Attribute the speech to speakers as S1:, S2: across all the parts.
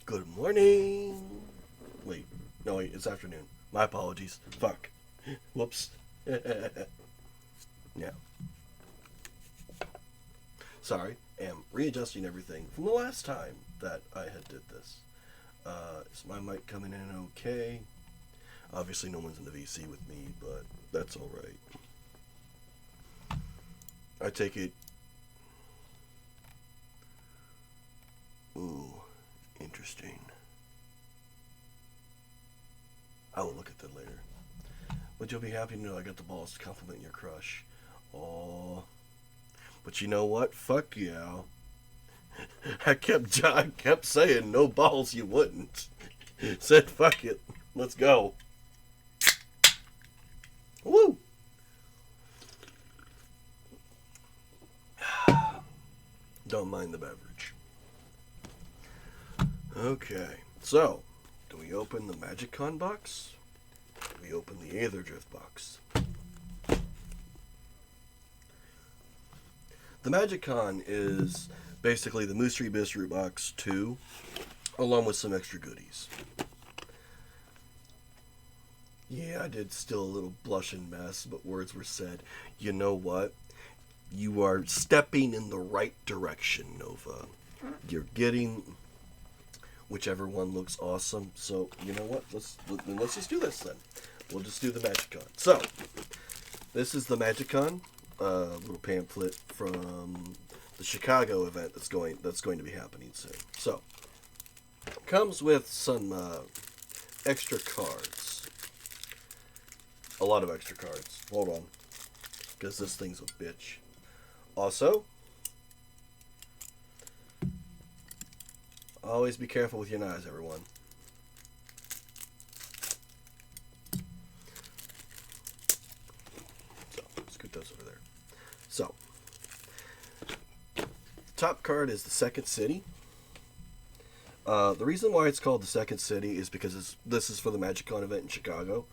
S1: Good morning. Wait, no, wait, it's afternoon. My apologies. Fuck. Whoops. Yeah. Sorry. Am readjusting everything from the last time that I had did this. Is my mic coming in okay? Obviously, no one's in the VC with me, but that's all right. I take it. Ooh, interesting. I will look at that later. But you'll be happy to know I got the balls to compliment your crush. Oh, but you know what? Fuck yeah. I kept saying no balls you wouldn't. Said fuck it. Let's go. Woo! Don't mind the beverage. Okay, so do we open the MagicCon box? Do we open the aetherdrift box? The MagicCon is basically the Mystery Mystery Box 2, along with some extra goodies. Yeah, I did still a little blushing mess, but words were said. You know what? You are stepping in the right direction, Nova. You're getting whichever one looks awesome. So, you know what? Let's just do this then. We'll just do the MagicCon. So, this is the MagicCon little pamphlet from the Chicago event that's going to be happening soon. So, it comes with some extra cards. A lot of extra cards. Hold on, because this thing's a bitch. Also, always be careful with your knives, everyone. So, scoot those over there. So, top card is the Second City. The reason why it's called the Second City is because this is for the MagicCon event in Chicago.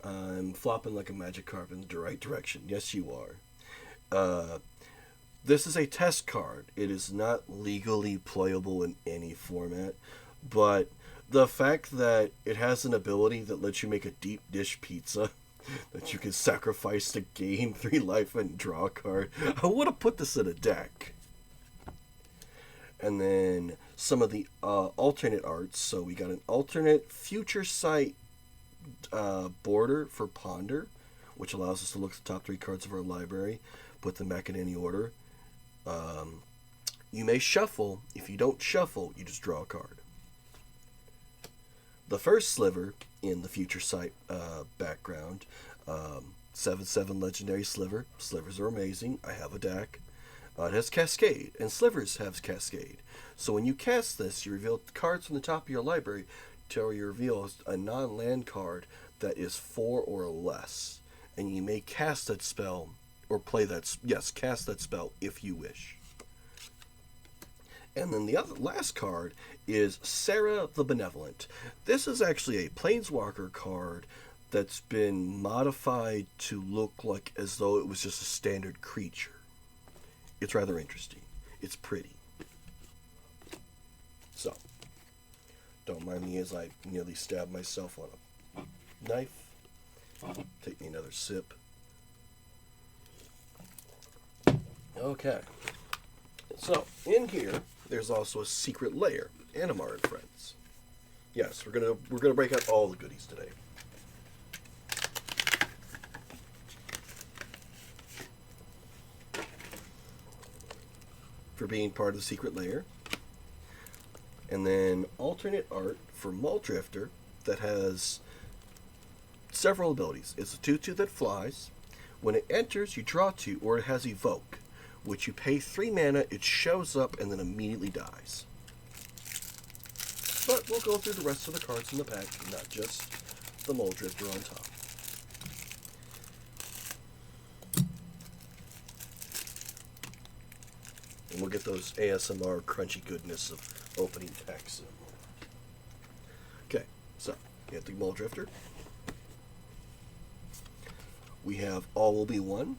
S1: I'm flopping like a magic carp in the right direction. Yes, you are. This is a test card. It is not legally playable in any format, but the fact that it has an ability that lets you make a deep dish pizza that you can sacrifice to gain 3 life and draw a card, I would have put this in a deck. And then some of the alternate arts. So we got an alternate future sight border for Ponder, which allows us to look at the top 3 cards of our library, put them back in any order. You may shuffle. If you don't shuffle, you just draw a card. The first sliver in the future sight background, 7/7 legendary sliver. Slivers are amazing. I have a deck. It has Cascade, and slivers have Cascade. So when you cast this, you reveal cards from the top of your library till you reveal a non-land card that is 4 or less, and you may cast that spell or cast that spell if you wish. And then the last card is Sarah the Benevolent. This is actually a Planeswalker card that's been modified to look like as though it was just a standard creature. It's rather interesting. It's pretty. So, don't mind me as I nearly stab myself on a knife. Take me another sip. Okay. So, in here, there's also a secret layer. Animar and Friends. Yes, we're gonna break out all the goodies today. For being part of the secret layer. And then alternate art for Muldrifter that has several abilities. It's a 2/2 that flies. When it enters, you draw 2, or it has Evoke, which you pay 3 mana, it shows up, and then immediately dies. But we'll go through the rest of the cards in the pack, not just the Muldrifter on top. And we'll get those ASMR crunchy goodness of opening packs. Okay, so we have the Muldrifter. We have All Will Be One.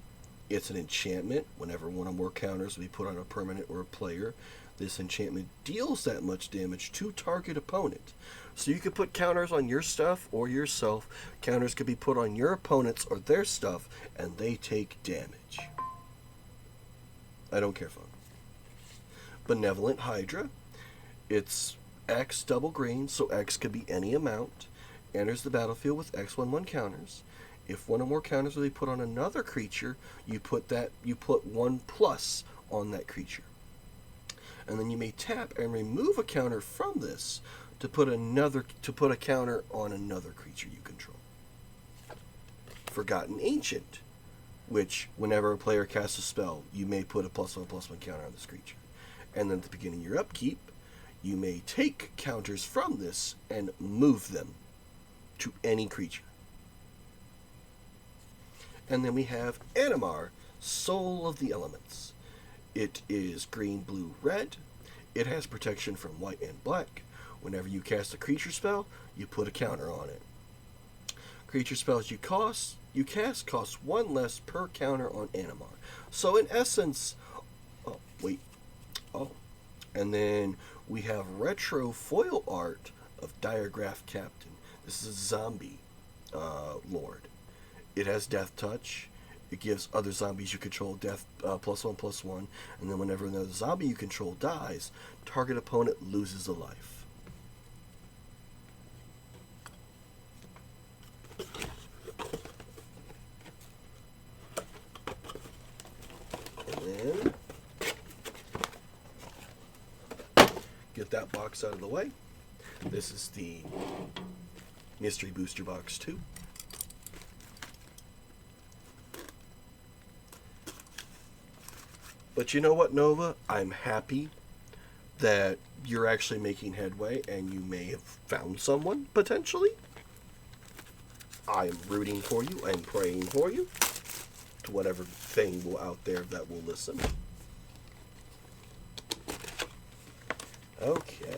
S1: It's an enchantment. Whenever one or more counters will be put on a permanent or a player, This enchantment deals that much damage to target opponent. So you could put counters on your stuff or yourself. Counters could be put on your opponents or their stuff, and they take damage. I don't care, fun. Benevolent Hydra. It's X double green, so X could be any amount. Enters the battlefield with X/1/1 counters. If one or more counters will be put on another creature, you put 1+ on that creature. And then you may tap and remove a counter from this to put a counter on another creature you control. Forgotten Ancient, which whenever a player casts a spell, you may put a +1/+1 counter on this creature. And then at the beginning of your upkeep, you may take counters from this and move them to any creature. And then we have Animar, Soul of the Elements. It is green, blue, red. It has protection from white and black. Whenever you cast a creature spell, you put a counter on it. Creature spells you cast cost 1 less per counter on Animar. So in essence, and then we have retro foil art of Diregraph Captain. This is a zombie lord. It has Death Touch. It gives other zombies you control death +1/+1, and then whenever another zombie you control dies, target opponent loses a life. And then get that box out of the way. This is the Mystery Booster Box 2. But you know what, Nova? I'm happy that you're actually making headway and you may have found someone, potentially. I'm rooting for you and praying for you to whatever thing out there that will listen. Okay.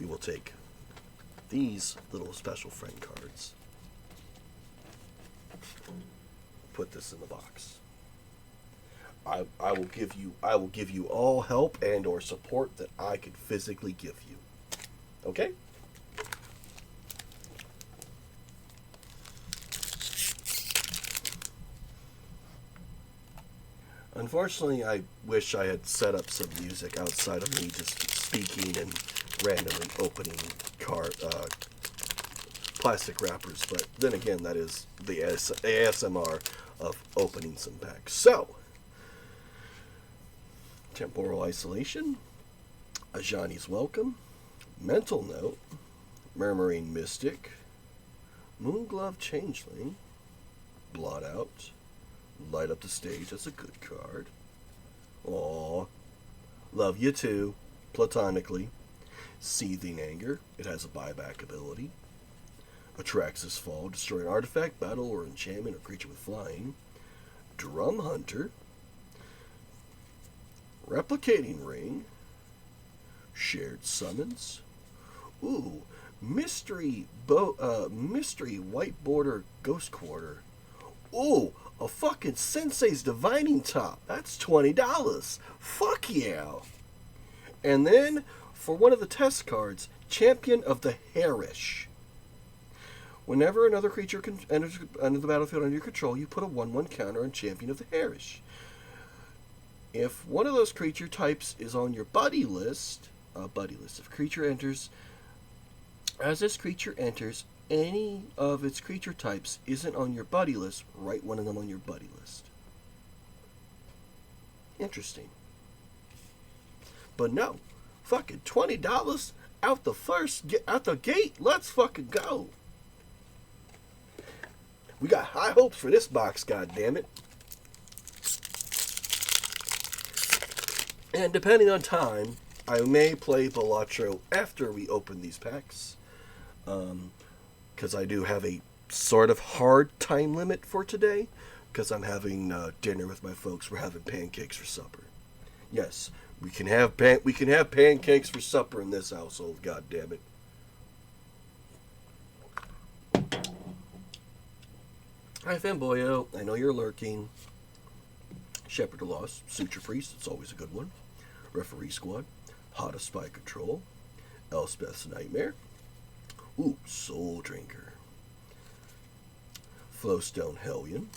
S1: We will take these little special friend cards, put this in the box. I will give you all help and or support that I could physically give you. Okay? Unfortunately, I wish I had set up some music outside of me just speaking and randomly opening plastic wrappers, but then again, that is the ASMR of opening some packs. So, Temporal Isolation, Ajani's Welcome, Mental Note, Murmuring Mystic, Moonglove Changeling, Blot Out, Light Up the Stage, that's a good card. Aw, love you too, platonically. Seething Anger, it has a buyback ability. Atraxis Fall, destroy an artifact, battle, or enchantment or creature with flying. Drum Hunter, Replicating Ring, Shared Summons. Ooh, Mystery White Border Ghost Quarter. Ooh, a fucking Sensei's Divining Top. That's $20. Fuck yeah. And then, for one of the test cards, Champion of the Harish. Whenever another creature enters the battlefield under your control, you put a 1/1 counter on Champion of the Harish. If one of those creature types is on your buddy list, if creature enters, as this creature enters, any of its creature types isn't on your buddy list, write one of them on your buddy list. Interesting. But no, fucking $20 out the gate. Let's fucking go. We got high hopes for this box, goddammit. And depending on time, I may play Balatro after we open these packs. Because I do have a sort of hard time limit for today. Because I'm having dinner with my folks. We're having pancakes for supper. Yes, We can have pancakes for supper in this household. God damn it! Hi, Fanboyo. I know you're lurking. Shepherd of Loss, Suture Priest. It's always a good one. Referee Squad, Hot Spy Control, Elspeth's Nightmare. Ooh, Soul Drinker. Flowstone Hellion.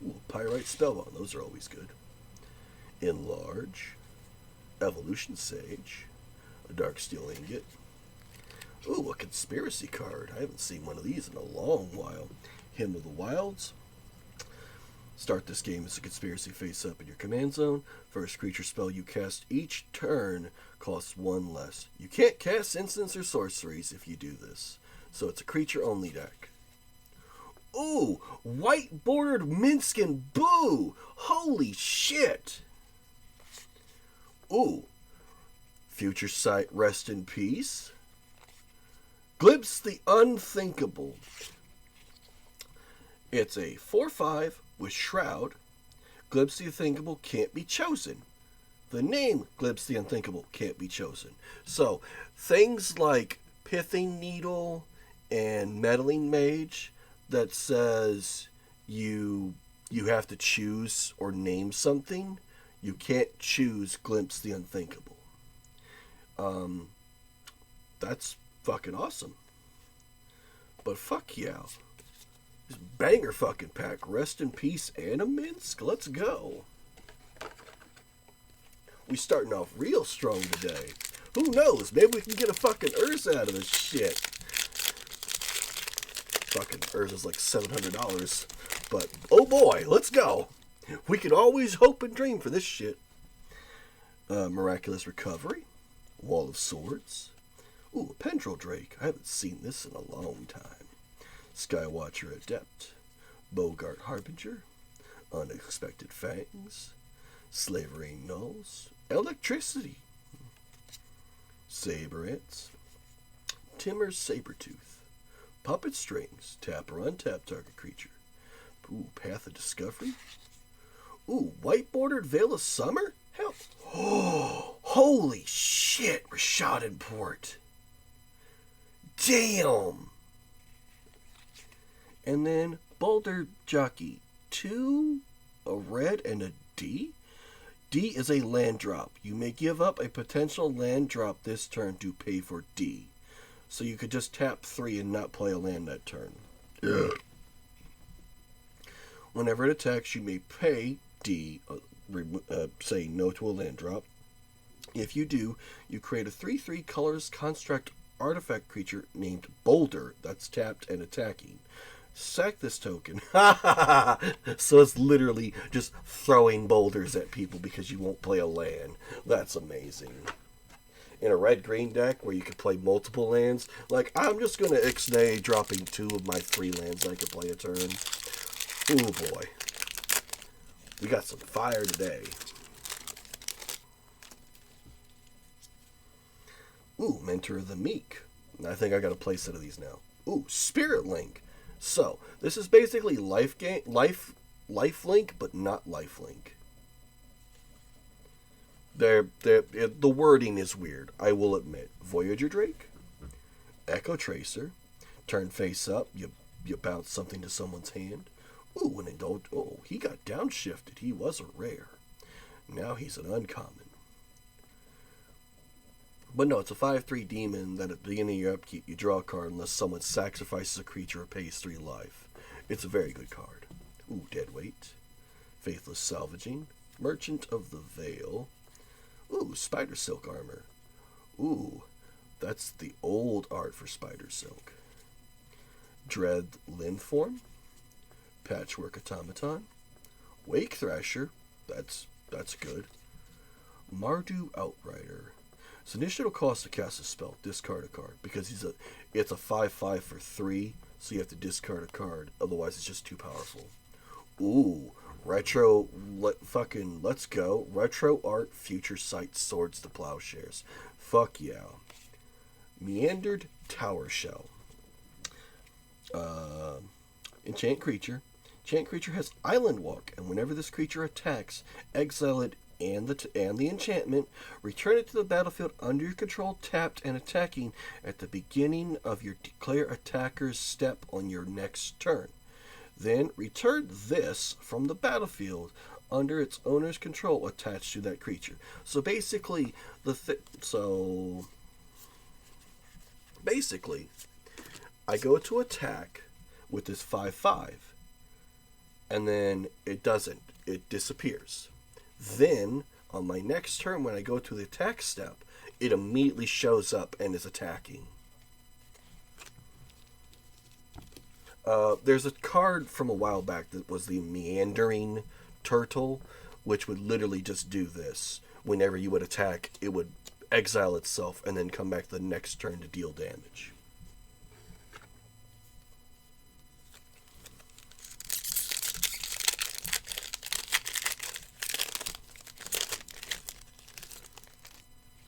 S1: Ooh, Pyrite Spellbound. Those are always good. Enlarge. Evolution Sage. A Dark Steel Ingot. Ooh, a Conspiracy card. I haven't seen one of these in a long while. Hymn of the Wilds. Start this game as a conspiracy face up in your command zone. First creature spell you cast each turn costs 1 less. You can't cast instants or sorceries if you do this. So it's a creature only deck. Ooh, white bordered Minskin Boo! Holy shit! Ooh, Future Sight Rest in Peace. Glimpse the Unthinkable. It's a 4/5 with Shroud. Glimpse the Unthinkable can't be chosen. The name Glimpse the Unthinkable can't be chosen. So, things like Pithing Needle and Meddling Mage that says you have to choose or name something, you can't choose Glimpse the Unthinkable. That's fucking awesome. But fuck yeah. This banger fucking pack. Rest in Peace and a Minsk. Let's go. We starting off real strong today. Who knows? Maybe we can get a fucking Urza out of this shit. Fucking Urza's like $700. But, oh boy, let's go. We can always hope and dream for this shit. Miraculous Recovery. Wall of Swords. Ooh, a Pendril Drake. I haven't seen this in a long time. Skywatcher Adept. Bogart Harbinger. Unexpected Fangs. Slavering Nulls. Electricity. Saber Ants. Timmer's Sabertooth. Puppet Strings. Tap or untap target creature. Ooh, Path of Discovery. Ooh, white bordered Veil of Summer? Hell. Oh, holy shit, Rashad Port. Damn. And then Boulder Jockey. 2, a red, and a D. D is a land drop. You may give up a potential land drop this turn to pay for D. So you could just tap 3 and not play a land that turn. Yeah. Whenever it attacks, you may pay D, say no to a land drop. If you do, you create a 3/3 colorless construct artifact creature named Boulder that's tapped and attacking. Sack this token. So it's literally just throwing boulders at people because you won't play a land. That's amazing. In a red-green deck where you could play multiple lands, like, I'm just going to Ixnay dropping 2 of my 3 lands I could play a turn. Ooh, boy. We got some fire today. Ooh, Mentor of the Meek. I think I got a play set of these now. Ooh, Spirit Link. So, this is basically life link, but not life link. The wording is weird, I will admit. Voyager Drake, Echo Tracer, turn face up, you bounce something to someone's hand. Ooh, and he got downshifted. He was a rare. Now he's an uncommon. But no, it's a 5/3 demon that at the beginning of your upkeep you draw a card unless someone sacrifices a creature or pays 3 life. It's a very good card. Ooh, Deadweight. Faithless Salvaging. Merchant of the Veil. Ooh, Spider Silk Armor. Ooh, that's the old art for Spider Silk. Dread Linform. Patchwork Automaton. Wake Thrasher. That's good. Mardu Outrider. So initial cost to cast a spell, discard a card, because it's a 5/5 for 3, so you have to discard a card, otherwise it's just too powerful. Ooh, retro, let's go. Retro Art Future Sight Swords to Plowshares. Fuck yeah. Meandered Tower Shell. Enchant creature. Enchant creature has Island Walk, and whenever this creature attacks, exile it and the enchantment, return it to the battlefield under your control, tapped and attacking at the beginning of your declare attacker's step on your next turn. Then return this from the battlefield under its owner's control attached to that creature. So basically, I go to attack with this 5/5, and then it doesn't. It disappears. Then, on my next turn, when I go to the attack step, it immediately shows up and is attacking. There's a card from a while back that was the Meandering Turtle, which would literally just do this. Whenever you would attack, it would exile itself and then come back the next turn to deal damage.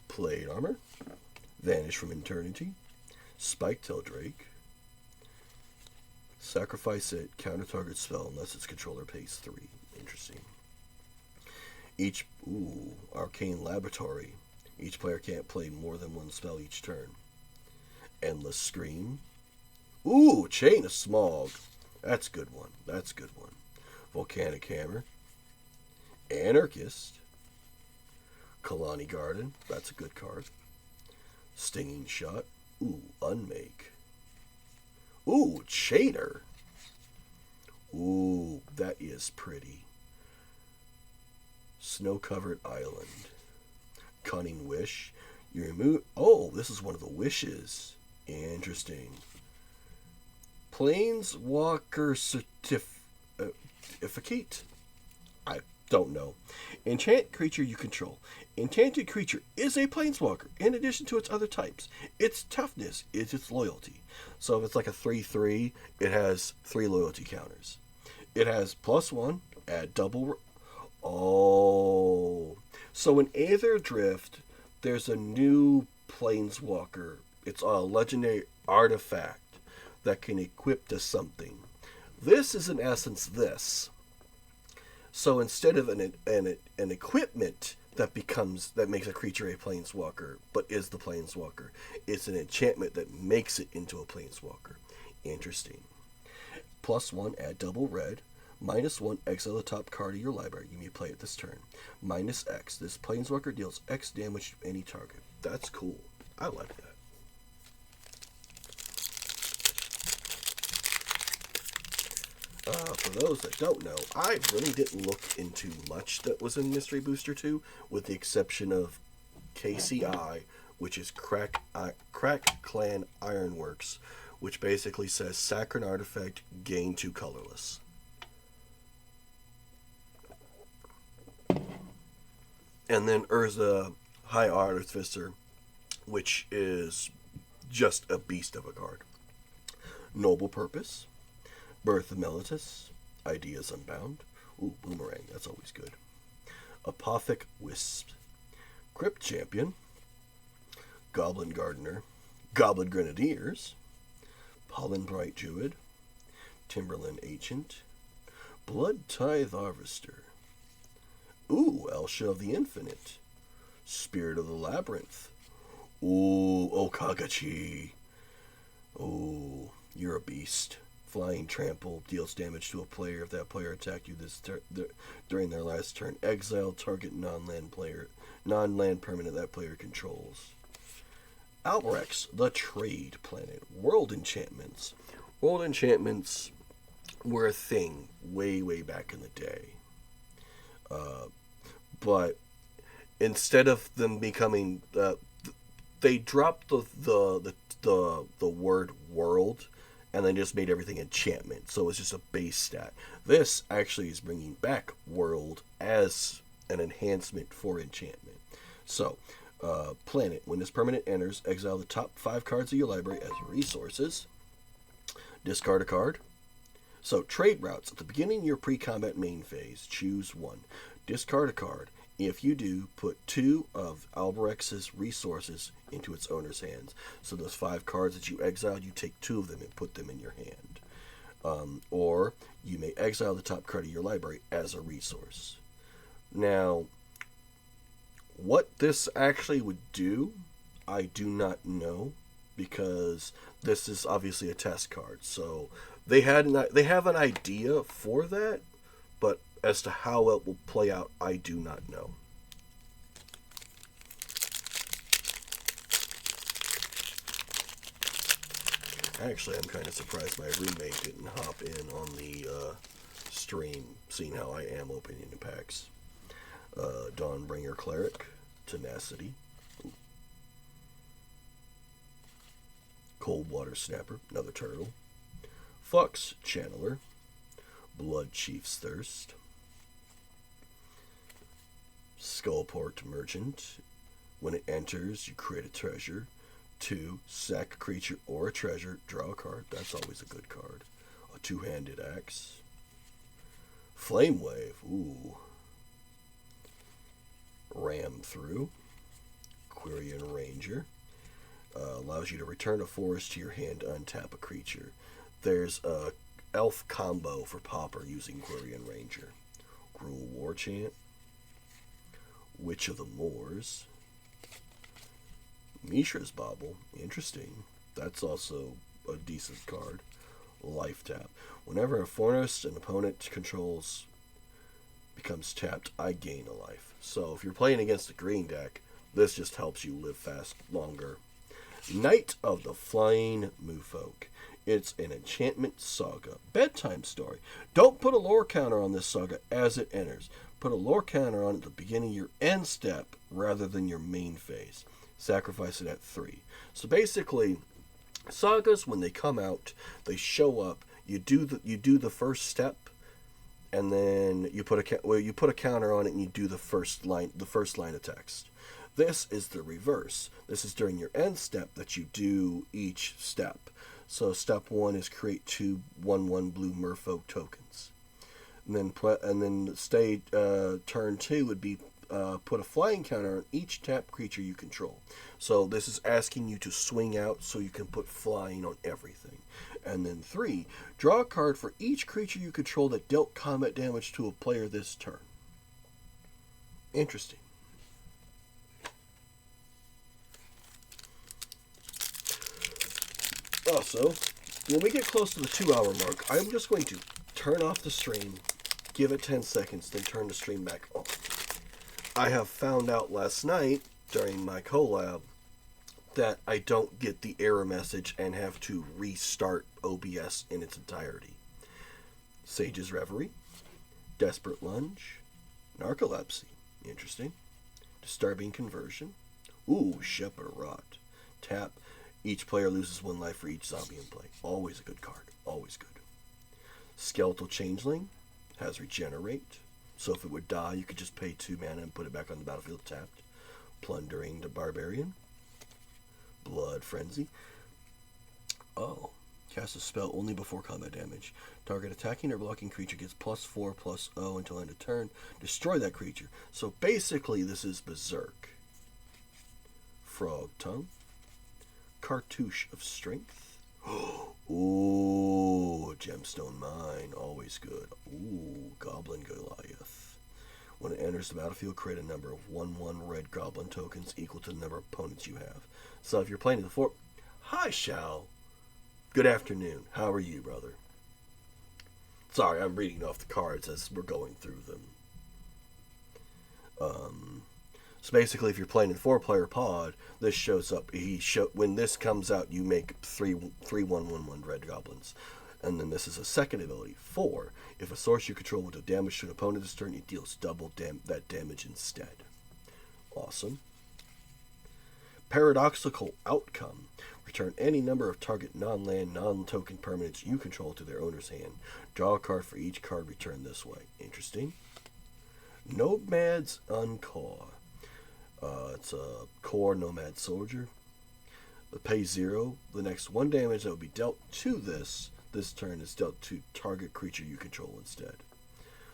S1: Plate Armor, Vanish from Eternity, Spike-tailed Drake, sacrifice it, counter target spell unless its controller pays 3. Interesting. Arcane Laboratory. Each player can't play more than one spell each turn. Endless Scream. Chain of Smog. That's a good one. Volcanic Hammer. Anarchist. Kalani Garden. That's a good card. Stinging Shot. Unmake. Chainer. That is pretty. Snow-covered Island. Cunning Wish. You remove... this is one of the wishes. Interesting. Planeswalker Certificate? I don't know. Enchant creature you control. Enchanted creature is a planeswalker in addition to its other types. Its toughness is its loyalty. So if it's like a 3/3, it has 3 loyalty counters. It has +1, add double... So in aetherdrift, there's a new planeswalker. It's a legendary artifact that can equip to something. This is in essence this. So instead of an equipment that makes a creature a planeswalker, but is the planeswalker, it's an enchantment that makes it into a planeswalker. Interesting. +1, add double red. -1, exile the top card of your library. You may play it this turn. -X. This planeswalker deals X damage to any target. That's cool. I like that. For those that don't know, I really didn't look into much that was in Mystery Booster 2, with the exception of KCI, which is Crack Clan Ironworks, which basically says sack an artifact, gain 2 colorless. And then Urza High Artificer, which is just a beast of a card. Noble Purpose, Birth of Meletis, Ideas Unbound. Boomerang, that's always good. Apothic Wisp, Crypt Champion, Goblin Gardener, Goblin Grenadiers, Pollen Bright Druid, Timberland Ancient, Blood Tithe Harvester. Elsha of the Infinite, Spirit of the Labyrinth. Okagachi. You're a beast. Flying Trample deals damage to a player if that player attacked you during their last turn. Exile target non-land permanent that player controls. Alberex, the Trade Planet. World Enchantments. World Enchantments were a thing way, way back in the day. But instead of them becoming, they dropped the word world, and then just made everything enchantment. So it's just a base stat. This actually is bringing back world as an enhancement for enchantment. So, planet. When this permanent enters, exile the top 5 cards of your library as resources. Discard a card. So, trade routes. At the beginning of your pre-combat main phase, choose 1. Discard a card. If you do, put 2 of Alberex's resources into its owner's hands. So those 5 cards that you exiled, you take 2 of them and put them in your hand. Or you may exile the top card of your library as a resource. Now, What this actually would do, I do not know, because this is obviously a test card. So they have an idea for that, but as to how it will play out, I do not know. Actually, I'm kind of surprised my roommate didn't hop in on the stream, seeing how I am opening new packs. Dawnbringer Cleric, Tenacity, Coldwater Snapper, another turtle, Fox Channeler, Blood Chief's Thirst, Skullport Merchant. When it enters, you create a treasure. 2, sack a creature or a treasure, draw a card. That's always a good card. A two-handed axe. Flame Wave. Ooh. Ram Through. Quirion Ranger. Allows you to return a forest to your hand to untap a creature. There's a elf combo for Pauper using Quirion Ranger. Gruul War Chant. Witch of the Moors. Mishra's Bauble, interesting. That's also a decent card. Life Tap. Whenever a forest an opponent controls becomes tapped, I gain a life. So if you're playing against a green deck, this just helps you live fast longer. Knight of the Flying Moofolk. It's an enchantment saga. Bedtime story. Don't put a lore counter on this saga as it enters. Put a lore counter on at the beginning of your end step rather than your main phase. Sacrifice it at 3. So basically, sagas, when they come out, they show up. You do the first step, and then you put a counter on it, and you do the first line of text. This is the reverse. This is during your end step that you do each step. So step 1 is create 2 1/1 blue merfolk tokens, and then turn 2 would be put a flying counter on each tapped creature you control. So this is asking you to swing out so you can put flying on everything. And then 3, draw a card for each creature you control that dealt combat damage to a player this turn. Interesting. Also, when we get close to the 2-hour mark, I'm just going to turn off the stream, give it 10 seconds, then turn the stream back on. I have found out last night during my collab that I don't get the error message and have to restart OBS in its entirety. Sage's Reverie, Desperate Lunge, Narcolepsy, interesting, Disturbing Conversion, Shepherd Rot, tap, each player loses 1 life for each zombie in play. Always a good card, always good. Skeletal Changeling has Regenerate. So if it would die, you could just pay 2 mana and put it back on the battlefield tapped. Plundering the Barbarian. Blood Frenzy. Cast a spell only before combat damage. Target attacking or blocking creature gets +4/+0 until end of turn. Destroy that creature. So basically this is Berserk. Frog Tongue. Cartouche of Strength. Gemstone Mine, always good. Goblin Goliath. When it enters the battlefield, create a number of 1/1 red goblin tokens equal to the number of opponents you have. So if you're playing the 4... Hi, Shao. Good afternoon. How are you, brother? Sorry, I'm reading off the cards as we're going through them. So basically, if you're playing in 4-player pod, this shows up. When this comes out, you make 3 1/1 red goblins. And then this is a second ability. 4. If a source you control will do damage to an opponent this turn, it deals double that damage instead. Awesome. Paradoxical Outcome. Return any number of target non-land, non-token permanents you control to their owner's hand. Draw a card for each card returned this way. Interesting. Nomad's Uncaw. It's a core nomad soldier. The pay 0. The next 1 damage that will be dealt to this turn is dealt to target creature you control instead.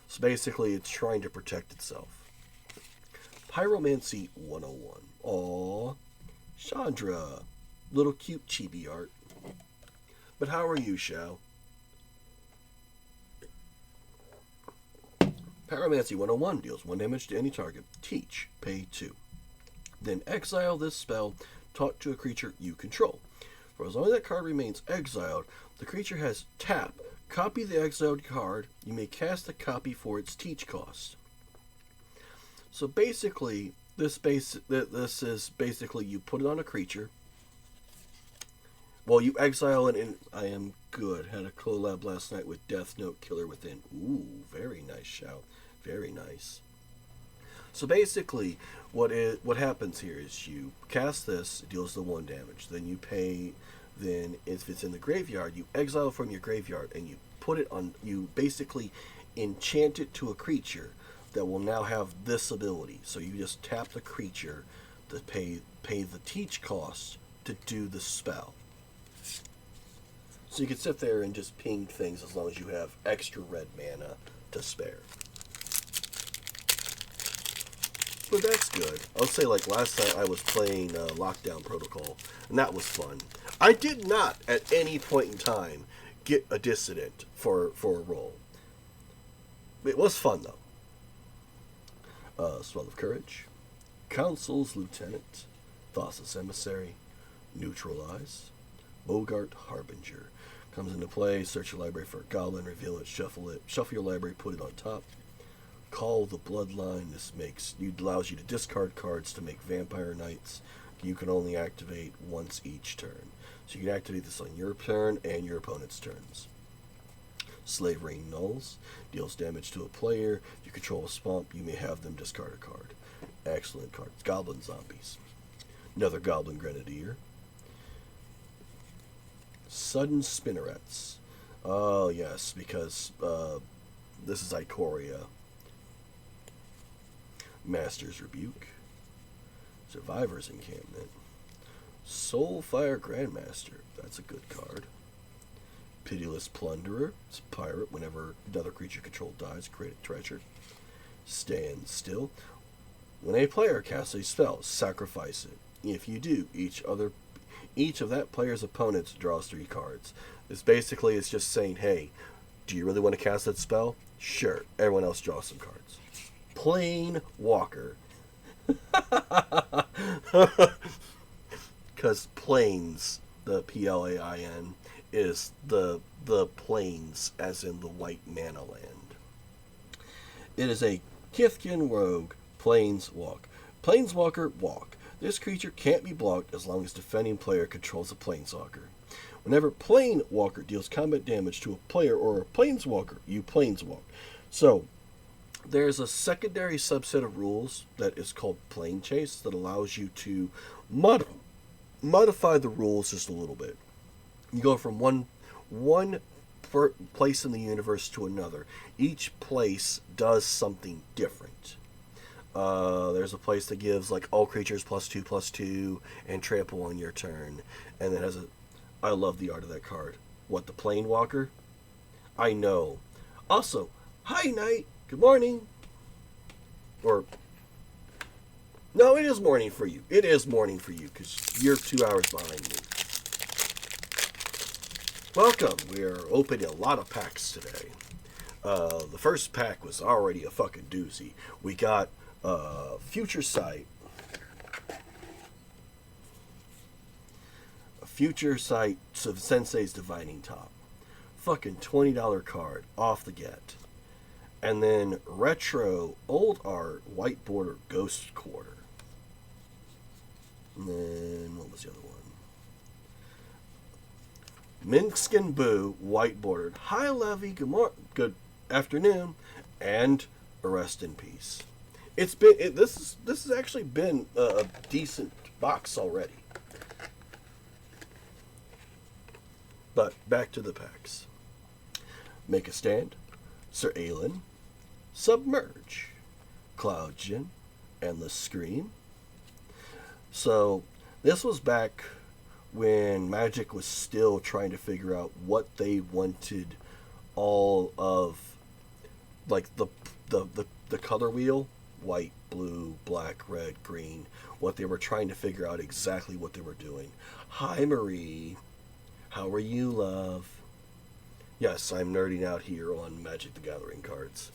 S1: So basically, it's trying to protect itself. Pyromancy 101. Aww. Chandra. Little cute chibi art. But how are you, Shao? Pyromancy 101 deals 1 damage to any target. Teach. Pay 2. Then exile this spell taught to a creature you control. For as long as that card remains exiled, the creature has tap. Copy the exiled card. You may cast a copy for its teach cost. So basically, this is basically you put it on a creature. Well, you exile it in. I am good. Had a collab last night with Death Note Killer Within. Ooh, very nice shout. Very nice. So basically, what happens here is you cast this, it deals the 1 damage. Then you pay. Then if it's in the graveyard, you exile from your graveyard and you put it on. You basically enchant it to a creature that will now have this ability. So you just tap the creature to pay the teach cost to do the spell. So you can sit there and just ping things as long as you have extra red mana to spare. But that's good. I'll say, like, last night I was playing Lockdown Protocol, and that was fun. I did not, at any point in time, get a dissident for a roll. It was fun, though. Swell of Courage, Council's Lieutenant, Thassa's Emissary, Neutralize, Bogart Harbinger. Comes into play, search your library for a goblin, reveal it, shuffle your library, put it on top. Call the Bloodline. This allows you to discard cards to make Vampire Knights. You can only activate once each turn. So you can activate this on your turn and your opponent's turns. Slave Ring Nulls. Deals damage to a player. If you control a swamp, you may have them discard a card. Excellent cards. Goblin Zombies. Another Goblin Grenadier. Sudden Spinnerets. Oh, yes, because this is Ikoria. Master's Rebuke. Survivor's Encampment. Soulfire Grandmaster. That's a good card. Pitiless Plunderer. It's a pirate. Whenever another creature controlled dies, create a treasure. Stand Still. When a player casts a spell, sacrifice it. If you do, each of that player's opponents draws 3 cards. It's just saying, hey, do you really want to cast that spell? Sure. Everyone else draws some cards. Plane Walker. Because plains, the Plain, is the plains, as in the white mana land. It is a Kithkin rogue Planeswalk. Planeswalker Walk. This creature can't be blocked as long as defending player controls a Planeswalker. Whenever Planewalker deals combat damage to a player or a Planeswalker, you Planeswalk. So, there's a secondary subset of rules that is called Plane Chase that allows you to modify the rules just a little bit. You go from one place in the universe to another. Each place does something different. There's a place that gives like all creatures +2/+2 and trample on your turn, and it has I love the art of that card. What, the Planewalker? I know. Also, hi Night. Good morning. Or no, it is morning for you. It is morning for you because you're 2 hours behind me. Welcome. We're opening a lot of packs today. The first pack was already a fucking doozy. We got Future Sight. A Future Sight of Sensei's Divining Top. Fucking $20 card off the get. And then Retro Old Art White Border Ghost Quarter. And then what was the other one? Minskin Boo White Bordered. Hi Levy, good afternoon, and a Rest in Peace. It's been this has actually been a decent box already. But back to the packs. Make a Stand, Sir Aelin, Submerge, Cloudjin, Endless Scream. So this was back when Magic was still trying to figure out what they wanted all of, like the color wheel, white, blue, black, red, green, what they were trying to figure out exactly what they were doing. Hi Marie, how are you, love? Yes, I'm nerding out here on Magic the Gathering cards.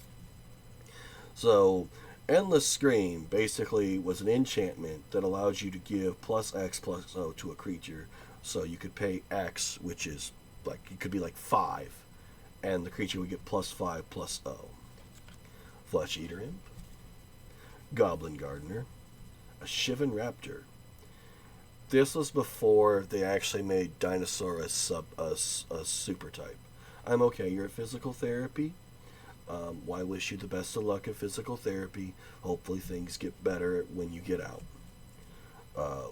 S1: So Endless Scream basically was an enchantment that allowed you to give plus X plus O to a creature. So you could pay X, which is like, it could be like 5, and the creature would get plus 5 plus O. Flesh Eater Imp, Goblin Gardener, a Shivan Raptor. This was before they actually made Dinosaur a super type. I'm okay, you're at physical therapy. I wish you the best of luck at physical therapy. Hopefully things get better when you get out.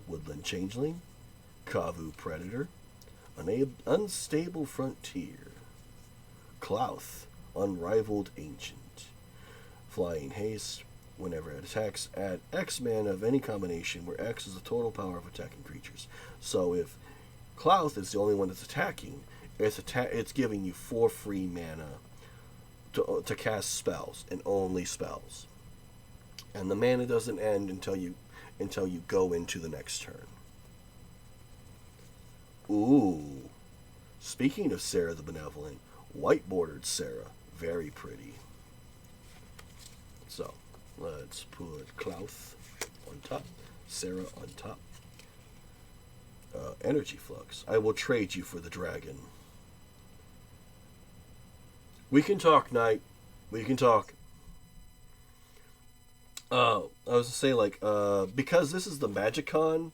S1: Woodland Changeling, Kavu Predator, Unstable Frontier, Klauth, Unrivaled Ancient, Flying Haste. Whenever it attacks, add X mana of any combination where X is the total power of attacking creatures. So if Klauth is the only one that's attacking, it's giving you 4 free mana to cast spells, and only spells. And the mana doesn't end until you go into the next turn. Ooh. Speaking of Sarah the Benevolent, white bordered Sarah. Very pretty. So, let's put Klauth on top, Sarah on top. Energy Flux. I will trade you for the dragon. We can talk, Knight. We can talk. I was to say, like, because this is the Magicon,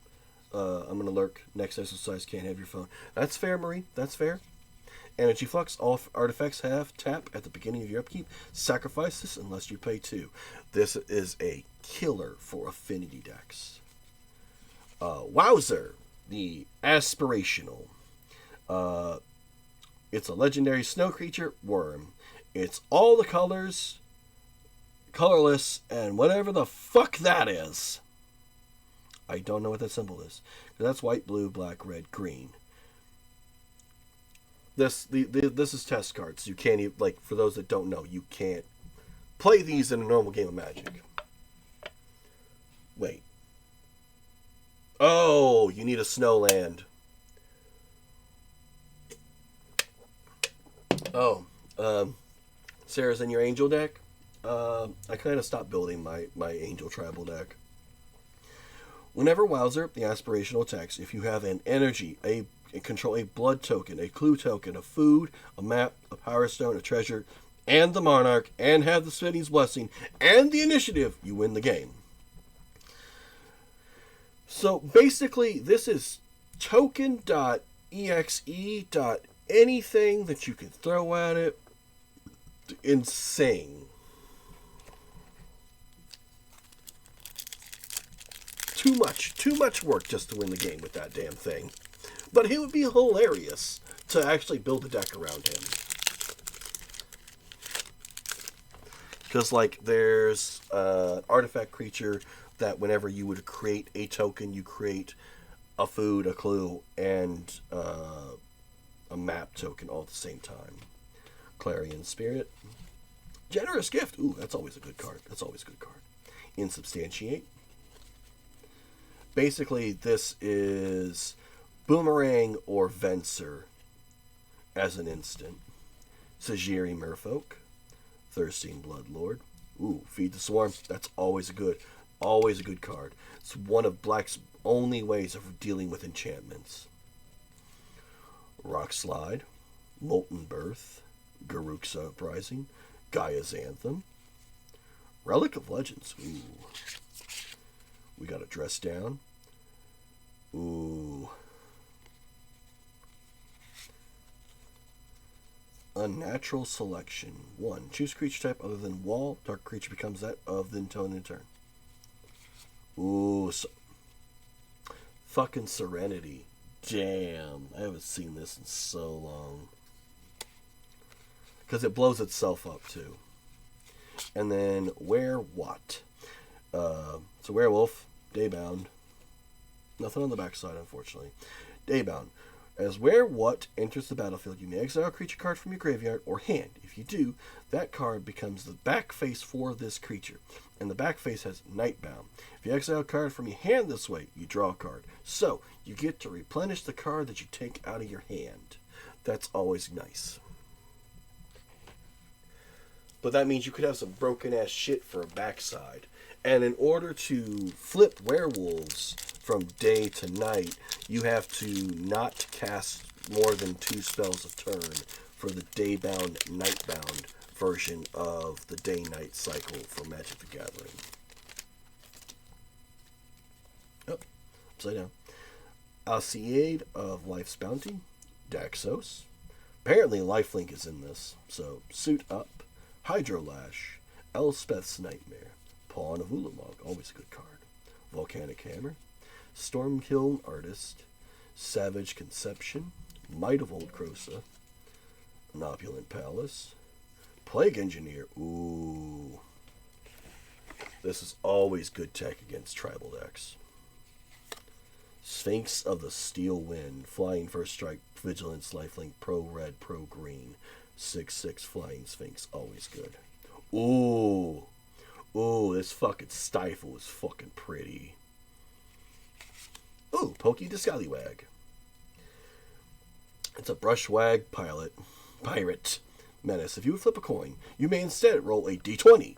S1: I'm gonna lurk. Next exercise, can't have your phone. That's fair, Marie. That's fair. Energy Flux. All artifacts have tap at the beginning of your upkeep. Sacrifice this unless you pay 2. This is a killer for affinity decks. Wowzer, the Aspirational. It's a legendary snow creature, worm. It's all the colors, colorless, and whatever the fuck that is. I don't know what that symbol is. That's white, blue, black, red, green. This is test cards. You can't even, like, for those that don't know, you can't play these in a normal game of Magic. Wait. Oh, you need a Snowland. Oh, Sarah's in your Angel deck? I kind of stopped building my Angel Tribal deck. Whenever Wowzer, the Aspirational, attacks, if you have an energy, control a blood token, a clue token, a food, a map, a power stone, a treasure, and the Monarch, and have the City's Blessing, and the initiative, you win the game. So basically, this is token.exe.anything that you can throw at it. Insane. Too much work just to win the game with that damn thing. But it would be hilarious to actually build a deck around him. Because, like, there's an artifact creature that whenever you would create a token, you create a food, a clue, and a map token all at the same time. Clarion Spirit. Generous Gift. Ooh, that's always a good card. Insubstantiate. Basically, this is Boomerang or Venser as an instant. Sajiri Merfolk. Thirsting Bloodlord. Ooh, Feed the Swarm. That's always a good card. It's one of Black's only ways of dealing with enchantments. Rock Slide. Molten Birth. Garruk's Uprising. Gaia's Anthem. Relic of Legends. Ooh. We got a Dress Down. Ooh. Unnatural Selection. 1. Choose creature type other than wall. Target creature becomes that of the tone in turn. Ooh. Fucking Serenity. Damn. I haven't seen this in so long. Because it blows itself up too. And then Were-What. It's a werewolf. Daybound. Nothing on the backside, unfortunately. Daybound. As Were-What enters the battlefield, you may exile a creature card from your graveyard or hand. If you do, that card becomes the back face for this creature, and the back face has Nightbound. If you exile a card from your hand this way, you draw a card. So, you get to replenish the card that you take out of your hand. That's always nice. but that means you could have some broken ass shit for a backside. And in order to flip werewolves from day to night, you have to not cast more than 2 spells a turn for the day-bound, night-bound version of the day-night cycle for Magic the Gathering. Oh, upside down. Alciade of Life's Bounty, Daxos. Apparently Lifelink is in this, so Suit Up, Hydrolash, Elspeth's Nightmare, Pawn of Ulamog, always a good card, Volcanic Hammer, Stormkiln Artist, Savage Conception, Might of Old Krosa, An Opulent Palace, Plague Engineer, ooh. This is always good tech against tribal decks. Sphinx of the Steel Wind, Flying First Strike, Vigilance, Lifelink, Pro Red, Pro Green, 6/6 Flying Sphinx, always good. Ooh. Ooh, this fucking Stifle is fucking pretty. Ooh, Pokey the Scallywag. It's a Brushwag Pirate Menace. If you would flip a coin, you may instead roll a d20.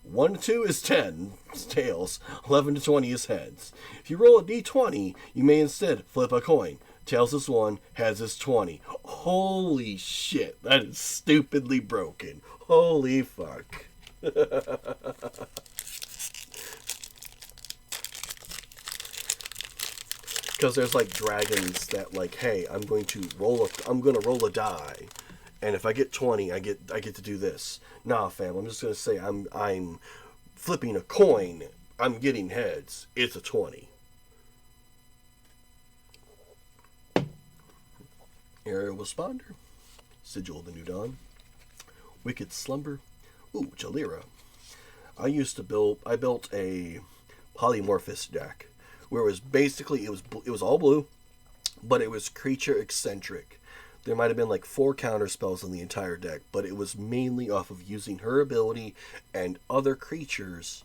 S1: 1 to 2 is 10, tails. 11 to 20 is heads. If you roll a d20, you may instead flip a coin. Tails is 1, heads is 20. Holy shit, that is stupidly broken. Holy fuck. Because there's like dragons that like, hey, I'm gonna roll a die, and if I get 20, I get to do this. Nah, fam, I'm just gonna say I'm flipping a coin. I'm getting heads. It's a 20. Aerial Responder, Sigil of the New Dawn, Wicked Slumber, ooh, Jalira. I built a Polymorphous deck where it was basically it was all blue, but it was creature eccentric. There might have been like 4 counter spells in the entire deck, but it was mainly off of using her ability and other creatures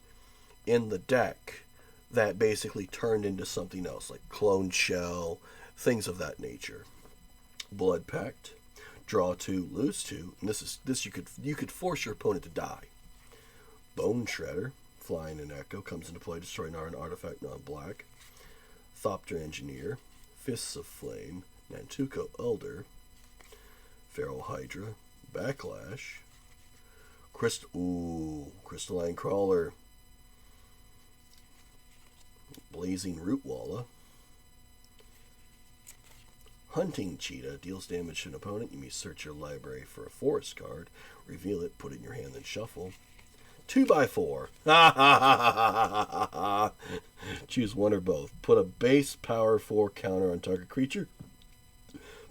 S1: in the deck that basically turned into something else, like Clone Shell, things of that nature. Blood Pact, draw 2, lose 2, and this you could force your opponent to die. Bone Shredder, flying in Echo, comes into play, destroy an artifact non-black. Thopter Engineer, Fists of Flame, Nantuko Elder, Feral Hydra, Backlash, Crystalline Crawler, Blazing Rootwalla, Hunting Cheetah, deals damage to an opponent. You may search your library for a forest card, reveal it, put it in your hand, then shuffle. 2x4. Choose one or both. Put a base power 4 counter on target creature.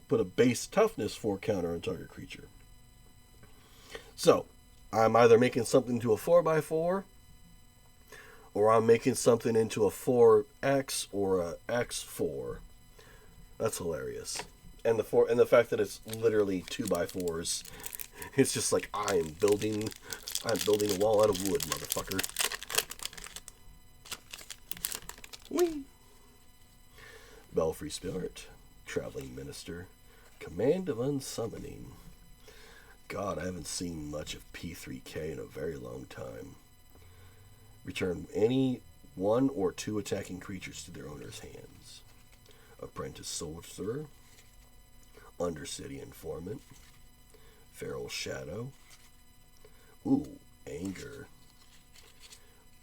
S1: Put a base toughness 4 counter on target creature. So, I'm either making something into a 4x4, or I'm making something into a 4x or a x4. That's hilarious. And the fact that it's literally 2x4s. It's just like I'm building a wall out of wood, motherfucker. Whee! Belfry Spirit, Traveling Minister, Command of Unsummoning. God, I haven't seen much of P3K in a very long time. Return any 1 or 2 attacking creatures to their owner's hands. Apprentice Sorcerer, Undercity Informant, Feral Shadow. Ooh, Anger.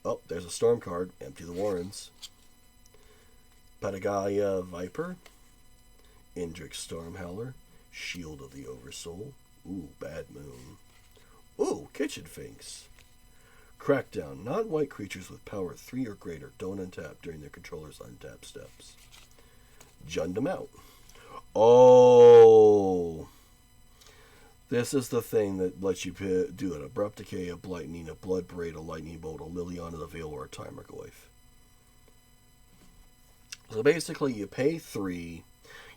S1: Oh, there's a Storm card. Empty the Warrens. Patagaya Viper, Indrix Stormhowler, Shield of the Oversoul. Ooh, Bad Moon. Ooh, Kitchen Finks. Crackdown. Non-white creatures with power 3 or greater don't untap during their controller's untap steps. Jund out. Oh. This is the thing that lets you do an Abrupt Decay, a Blightning, a Blood Braid, a Lightning Bolt, a Liliana the Veil, or a Timerglyph. So basically, you pay 3,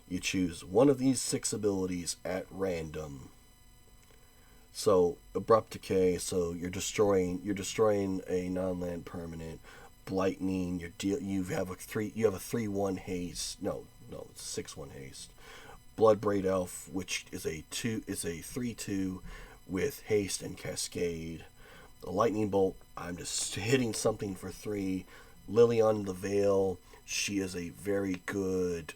S1: you choose one of these 6 abilities at random. So Abrupt Decay, so you're destroying a non-land permanent. Blightning, you have a 3/1 haste. No, it's 6/1 haste. Bloodbraid Elf, which is a 3/2 with haste and cascade. The lightning bolt, I'm just hitting something for 3. Lilian the Veil, she is a very good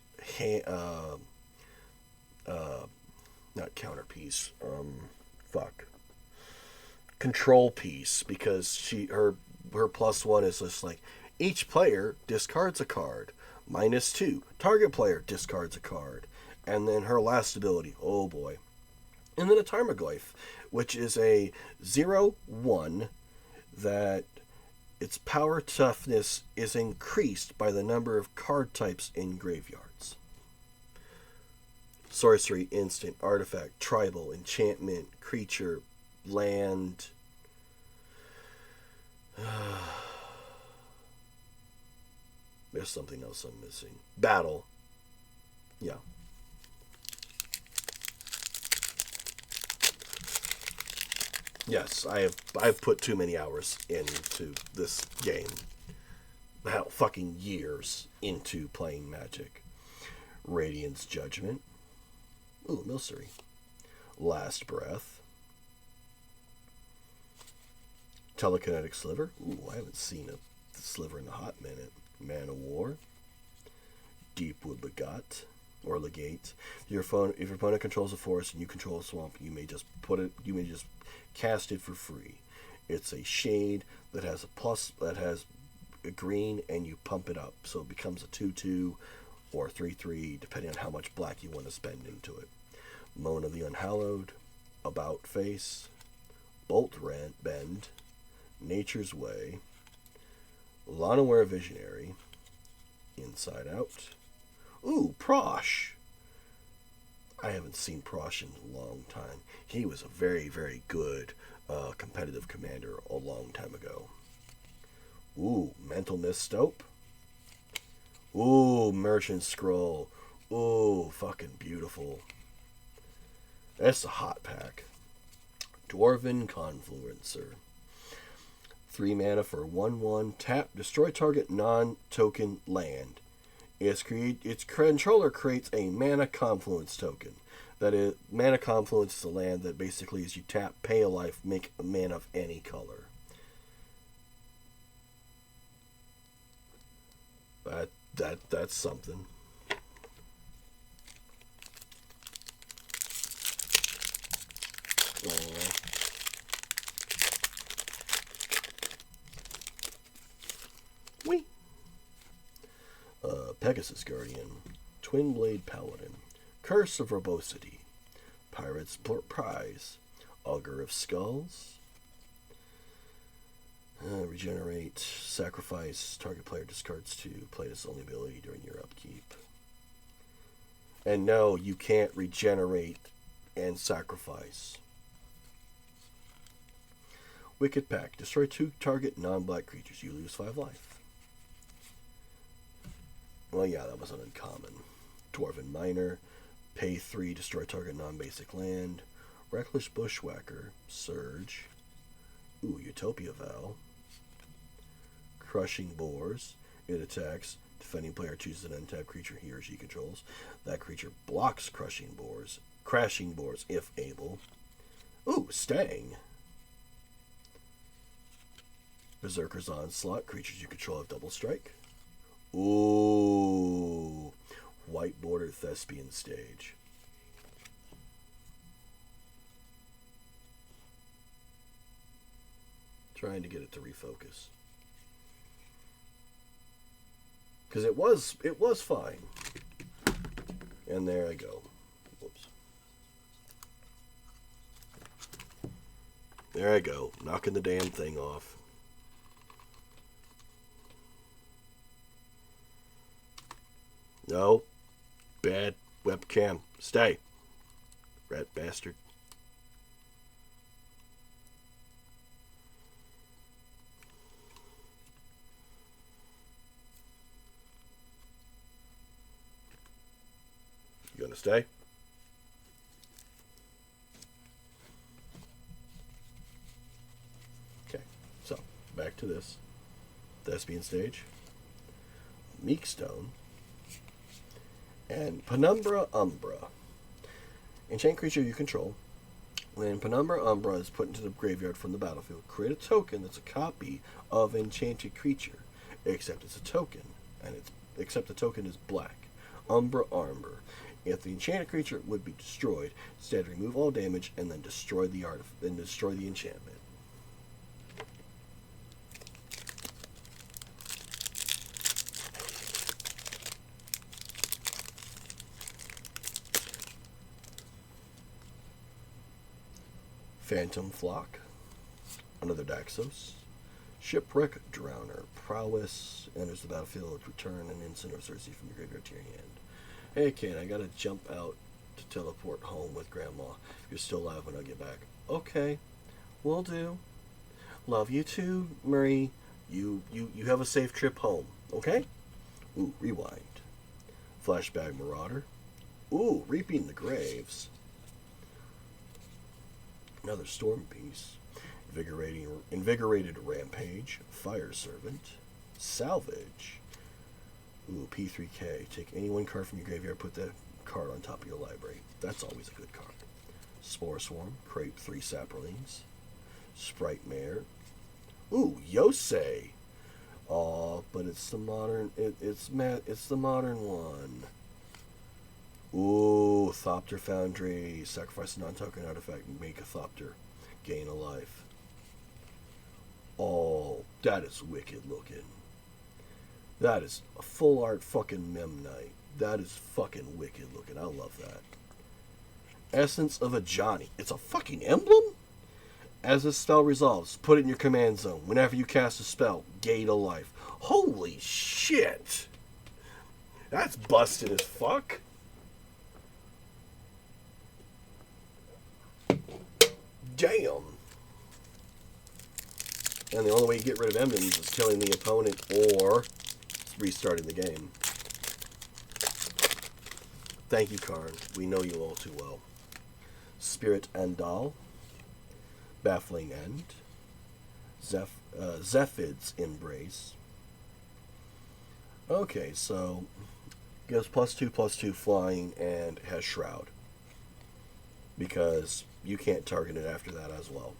S1: not counterpiece. Control piece, because her +1 is just like each player discards a card. -2, target player discards a card. And then her last ability, oh boy. And then a Tarmogoyf, which is a 0/1 that its power toughness is increased by the number of card types in graveyards. Sorcery, instant, artifact, tribal, enchantment, creature, land. There's something else I'm missing. Battle. Yeah. Yes, I've put too many hours into this game. Hell, fucking years into playing Magic. Radiant's Judgment. Ooh, Milcery. Last Breath. Telekinetic Sliver. Ooh, I haven't seen a sliver in a hot minute. Man of War. Deepwood Legat or Legate. If your opponent controls a forest and you control a swamp, you may just cast it for free. It's a shade that has a green, and you pump it up, so it becomes a 2/2 or 3/3, depending on how much black you want to spend into it. Moan of the Unhallowed, About Face, Bolt Bend, Nature's Way, Lanaware Visionary, Inside Out. Ooh, Prosh. I haven't seen Prosh in a long time. He was a very, very good competitive commander a long time ago. Ooh, Mental Misstope. Ooh, Merchant Scroll. Ooh, fucking beautiful. That's a hot pack. Dwarven Confluencer. 3 mana for 1/1. Tap, destroy target non-token land. Its controller creates a Mana Confluence token. That is, Mana Confluence is a land that basically is you tap, pay a life, make a mana of any color. That's something. Wee. Pegasus Guardian, Twin Blade Paladin, Curse of Verbosity, Pirate's Prize, Augur of Skulls, regenerate, sacrifice, target player discards 2, play this only ability during your upkeep. And no, you can't regenerate and sacrifice. Wicked Pact, destroy 2 target non-black creatures, you lose 5 life. Well, yeah, that was an uncommon. Dwarven Miner, pay 3, destroy target non-basic land. Reckless Bushwhacker, Surge. Ooh, Utopia Vow. Crushing Boars. It attacks. Defending player chooses an untapped creature he or she controls. That creature blocks Crashing Boars if able. Ooh, Stang. Berserker's Onslaught. Creatures you control have double strike. Ooh, White Border Thespian Stage. Trying to get it to refocus, because it was fine. And there I go. Whoops. There I go, knocking the damn thing off. No. Bad webcam. Stay. Rat bastard. You gonna stay? Okay. So, back to this. Thespian Stage. Meekstone. And Penumbra Umbra. Enchant creature you control. When Penumbra Umbra is put into the graveyard from the battlefield, create a token that's a copy of an enchanted creature, except it's a token, and except the token is black. Umbra Armor. If the enchanted creature would be destroyed, instead remove all damage and then destroy the enchantment. Phantom Flock, another Daxos. Shipwreck Drowner, prowess, enters the battlefield, return an instant or sorcery from your graveyard to your hand. Hey Ken, I gotta jump out to teleport home with Grandma. If you're still alive when I get back. Okay, will do. Love you too, Marie. You have a safe trip home, okay? Ooh, rewind. Flashback Marauder. Ooh, Reaping the Graves. Another Storm Piece. Invigorated Rampage. Fire Servant. Salvage. Ooh, P3K. Take any one card from your graveyard, put that card on top of your library. That's always a good card. Spore Swarm. Create 3 Saprolines. Sprite Mare. Ooh, Yosei. Aw, but it's the modern. It's the modern one. Ooh, Thopter Foundry. Sacrifice a non-token artifact and make a Thopter. Gain a life. Oh, that is wicked looking. That is a full art fucking Memnite. That is fucking wicked looking. I love that. Essence of a Johnny. It's a fucking emblem? As this spell resolves, put it in your command zone. Whenever you cast a spell, gain a life. Holy shit! That's busted as fuck. Damn. And the only way you get rid of emblems is killing the opponent or restarting the game. Thank you, Karn. We know you all too well. Spirit Andal. Baffling End. Zephid's Embrace. Okay, so gives +2/+2 flying and has Shroud. Because you can't target it after that as well.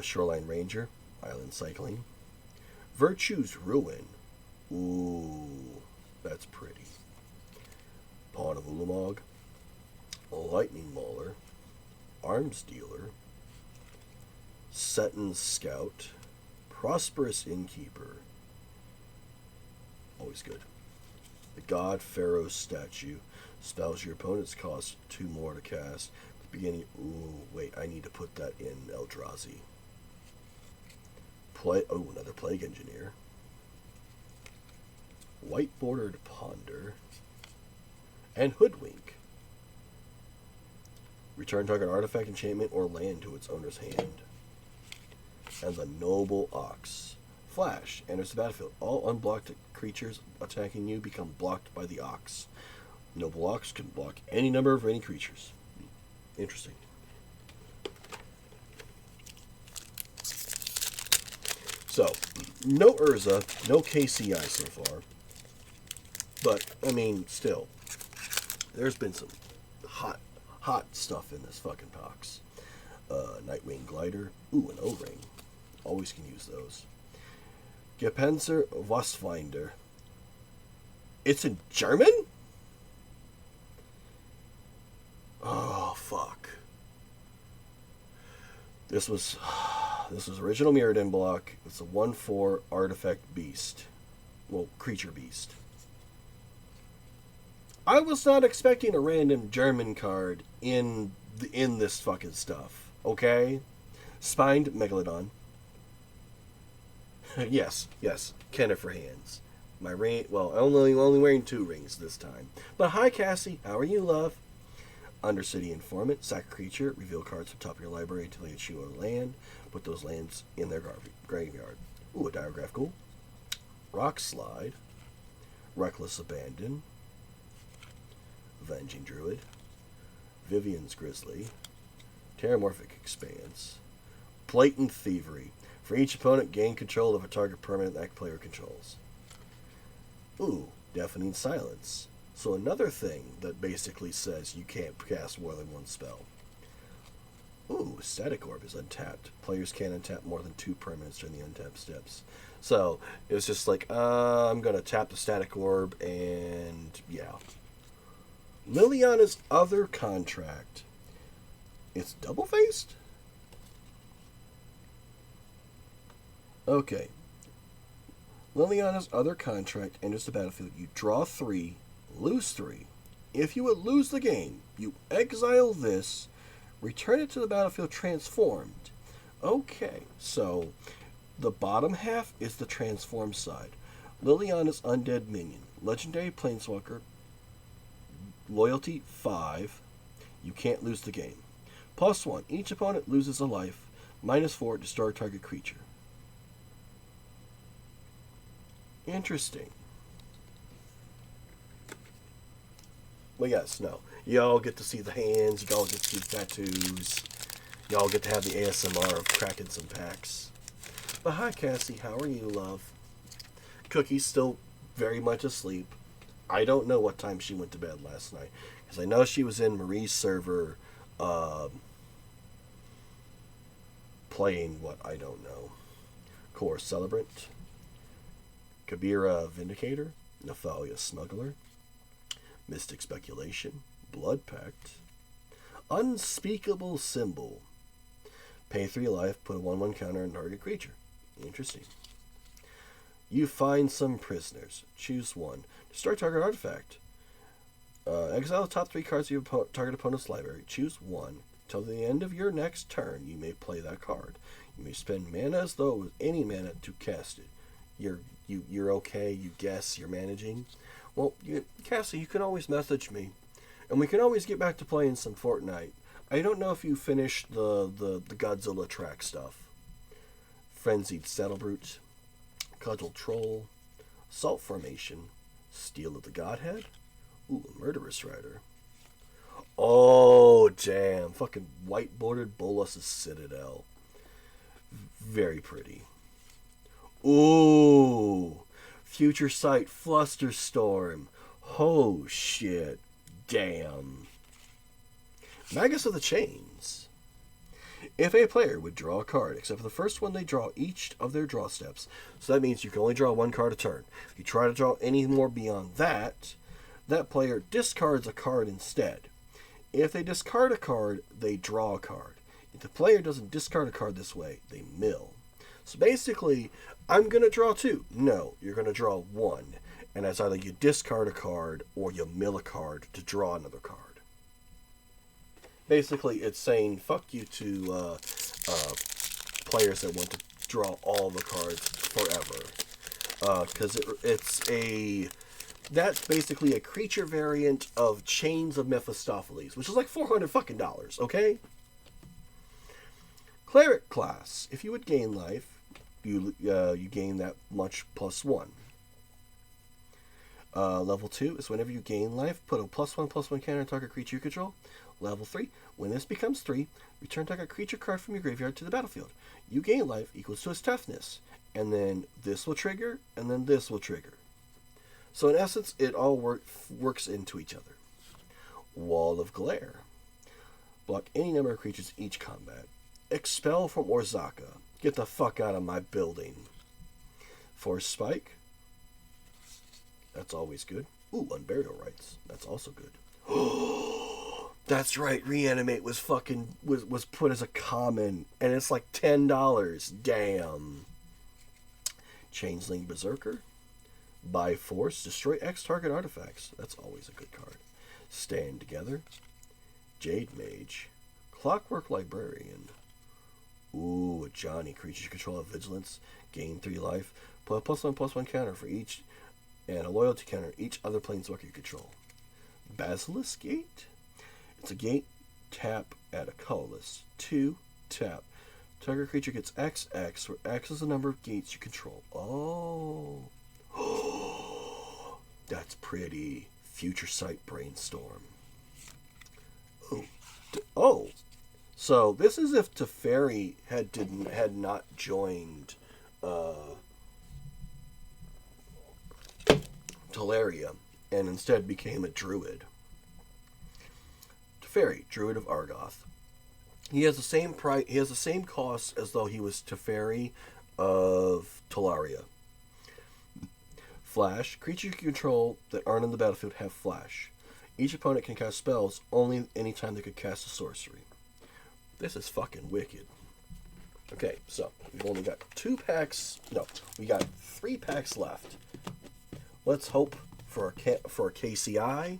S1: Shoreline Ranger. Island Cycling. Virtue's Ruin. Ooh, that's pretty. Pawn of Ulamog. Lightning Mauler. Arms Dealer. Seton's Scout. Prosperous Innkeeper. Always good. The God Pharaoh's Statue. Spells your opponent's cost 2 more to cast. The beginning. Ooh, wait, I need to put that in Eldrazi. Another Plague Engineer. White Bordered Ponder. And Hoodwink. Return target artifact, enchantment, or land to its owner's hand. And the Noble Ox. Flash. Enters the battlefield. All unblocked creatures attacking you become blocked by the Ox. Noble Ox can block any number of any creatures. Interesting. So, no Urza, no KCI so far. But, I mean, still, there's been some hot stuff in this fucking box. Nightwing Glider. Ooh, an O-Ring. Always can use those. Gepenzer Wassfinder. It's in German? Oh, fuck. This was original Mirrodin block. It's a 1/4 artifact beast. Well, creature beast. I was not expecting a random German card in this fucking stuff. Okay? Spined Megalodon. yes. Kenner for hands. My ring. Well, I'm only wearing 2 rings this time. But hi, Cassie. How are you, love? Undercity Informant. Sack a creature. Reveal cards from top of your library until they issue a land. Put those lands in their graveyard. Ooh, a Diagraph Ghoul. Rock Slide. Reckless Abandon. Avenging Druid. Vivian's Grizzly. Terramorphic Expanse. Blatant Thievery. For each opponent, gain control of a target permanent that player controls. Ooh, Deafening Silence. So another thing that basically says you can't cast more than 1 spell. Static Orb is untapped. Players can't untap more than 2 permanents during the untap steps. So, it was just like, I'm going to tap the Static Orb, and yeah. Liliana's other contract. It's double-faced? Okay. Liliana's other contract enters the battlefield. You draw 3, lose 3. If you would lose the game, you exile this, return it to the battlefield transformed. Okay, so the bottom half is the transform side. Liliana's undead minion. Legendary Planeswalker. Loyalty 5. You can't lose the game. +1. Each opponent loses a life. -4. Destroy target creature. Interesting. Well, yes, no. Y'all get to see the hands. Y'all get to see the tattoos. Y'all get to have the ASMR of cracking some packs. But hi, Cassie. How are you, love? Cookie's still very much asleep. I don't know what time she went to bed last night. Because I know she was in Marie's server playing what I don't know. Core Celebrant. Kabira Vindicator. Nephalia Smuggler. Mystic Speculation. Blood Pact. Unspeakable Symbol. Pay 3 life, put a 1/1 counter on target creature. Interesting. You find some prisoners. Choose 1. Destroy target artifact. Exile the top 3 cards of your target opponent's library. Choose 1. Till the end of your next turn, you may play that card. You may spend mana as though it was any mana to cast it. You're okay, you guess, you're managing. Well, Cassie, you can always message me. And we can always get back to playing some Fortnite. I don't know if you finished the Godzilla track stuff. Frenzied Saddlebrute. Cudgel Troll. Salt Formation. Steel of the Godhead. Ooh, a Murderous Rider. Oh, damn. Fucking white-bordered Bolas' Citadel. Very pretty. Ooh. Future Sight Flusterstorm. Oh, shit. Damn. Magus of the Chains. If a player would draw a card, except for the first one they draw each of their draw steps, so that means you can only draw 1 card a turn. If you try to draw any more beyond that, that player discards a card instead. If they discard a card, they draw a card. If the player doesn't discard a card this way, they mill. So basically, I'm going to draw 2. No, you're going to draw 1. And that's either you discard a card or you mill a card to draw another card. Basically, it's saying fuck you to players that want to draw all the cards forever. Because that's basically a creature variant of Chains of Mephistopheles, which is like $400, okay? Cleric class. If you would gain life, you gain that much +1. Level 2 is whenever you gain life, put a +1/+1 counter on target creature you control. Level 3, when this becomes 3, return target creature card from your graveyard to the battlefield. You gain life equals to its toughness, and then this will trigger, and then this will trigger. So in essence, it all works into each other. Wall of Glare. Block any number of creatures each combat. Expel from Orzaka. Get the fuck out of my building. Force Spike. That's always good. Ooh, Unburial Rites. That's also good. That's right. Reanimate was put as a common, and it's like $10. Damn. Changeling Berserker. By Force, destroy X target artifacts. That's always a good card. Stand Together. Jade Mage. Clockwork Librarian. Ooh, a Johnny. Creatures you control have Vigilance. Gain 3 life. Put a +1/+1 counter for each, and a loyalty counter each other planeswalker you control. Basilisk Gate. It's a gate. Tap, add a colorless. 2, tap. Target creature gets XX, where X is the number of gates you control. Oh. That's pretty. Future Sight Brainstorm. Oh. So this is if Teferi had not joined Teleria and instead became a druid. Teferi, Druid of Argoth. He has the same price. He has the same cost as though he was Teferi of Talaria. Flash. Creatures you control that aren't in the battlefield have flash. Each opponent can cast spells only anytime they could cast a sorcery. This is fucking wicked. Okay, so we've only got 2 packs. No, we got 3 packs left. Let's hope for a KCI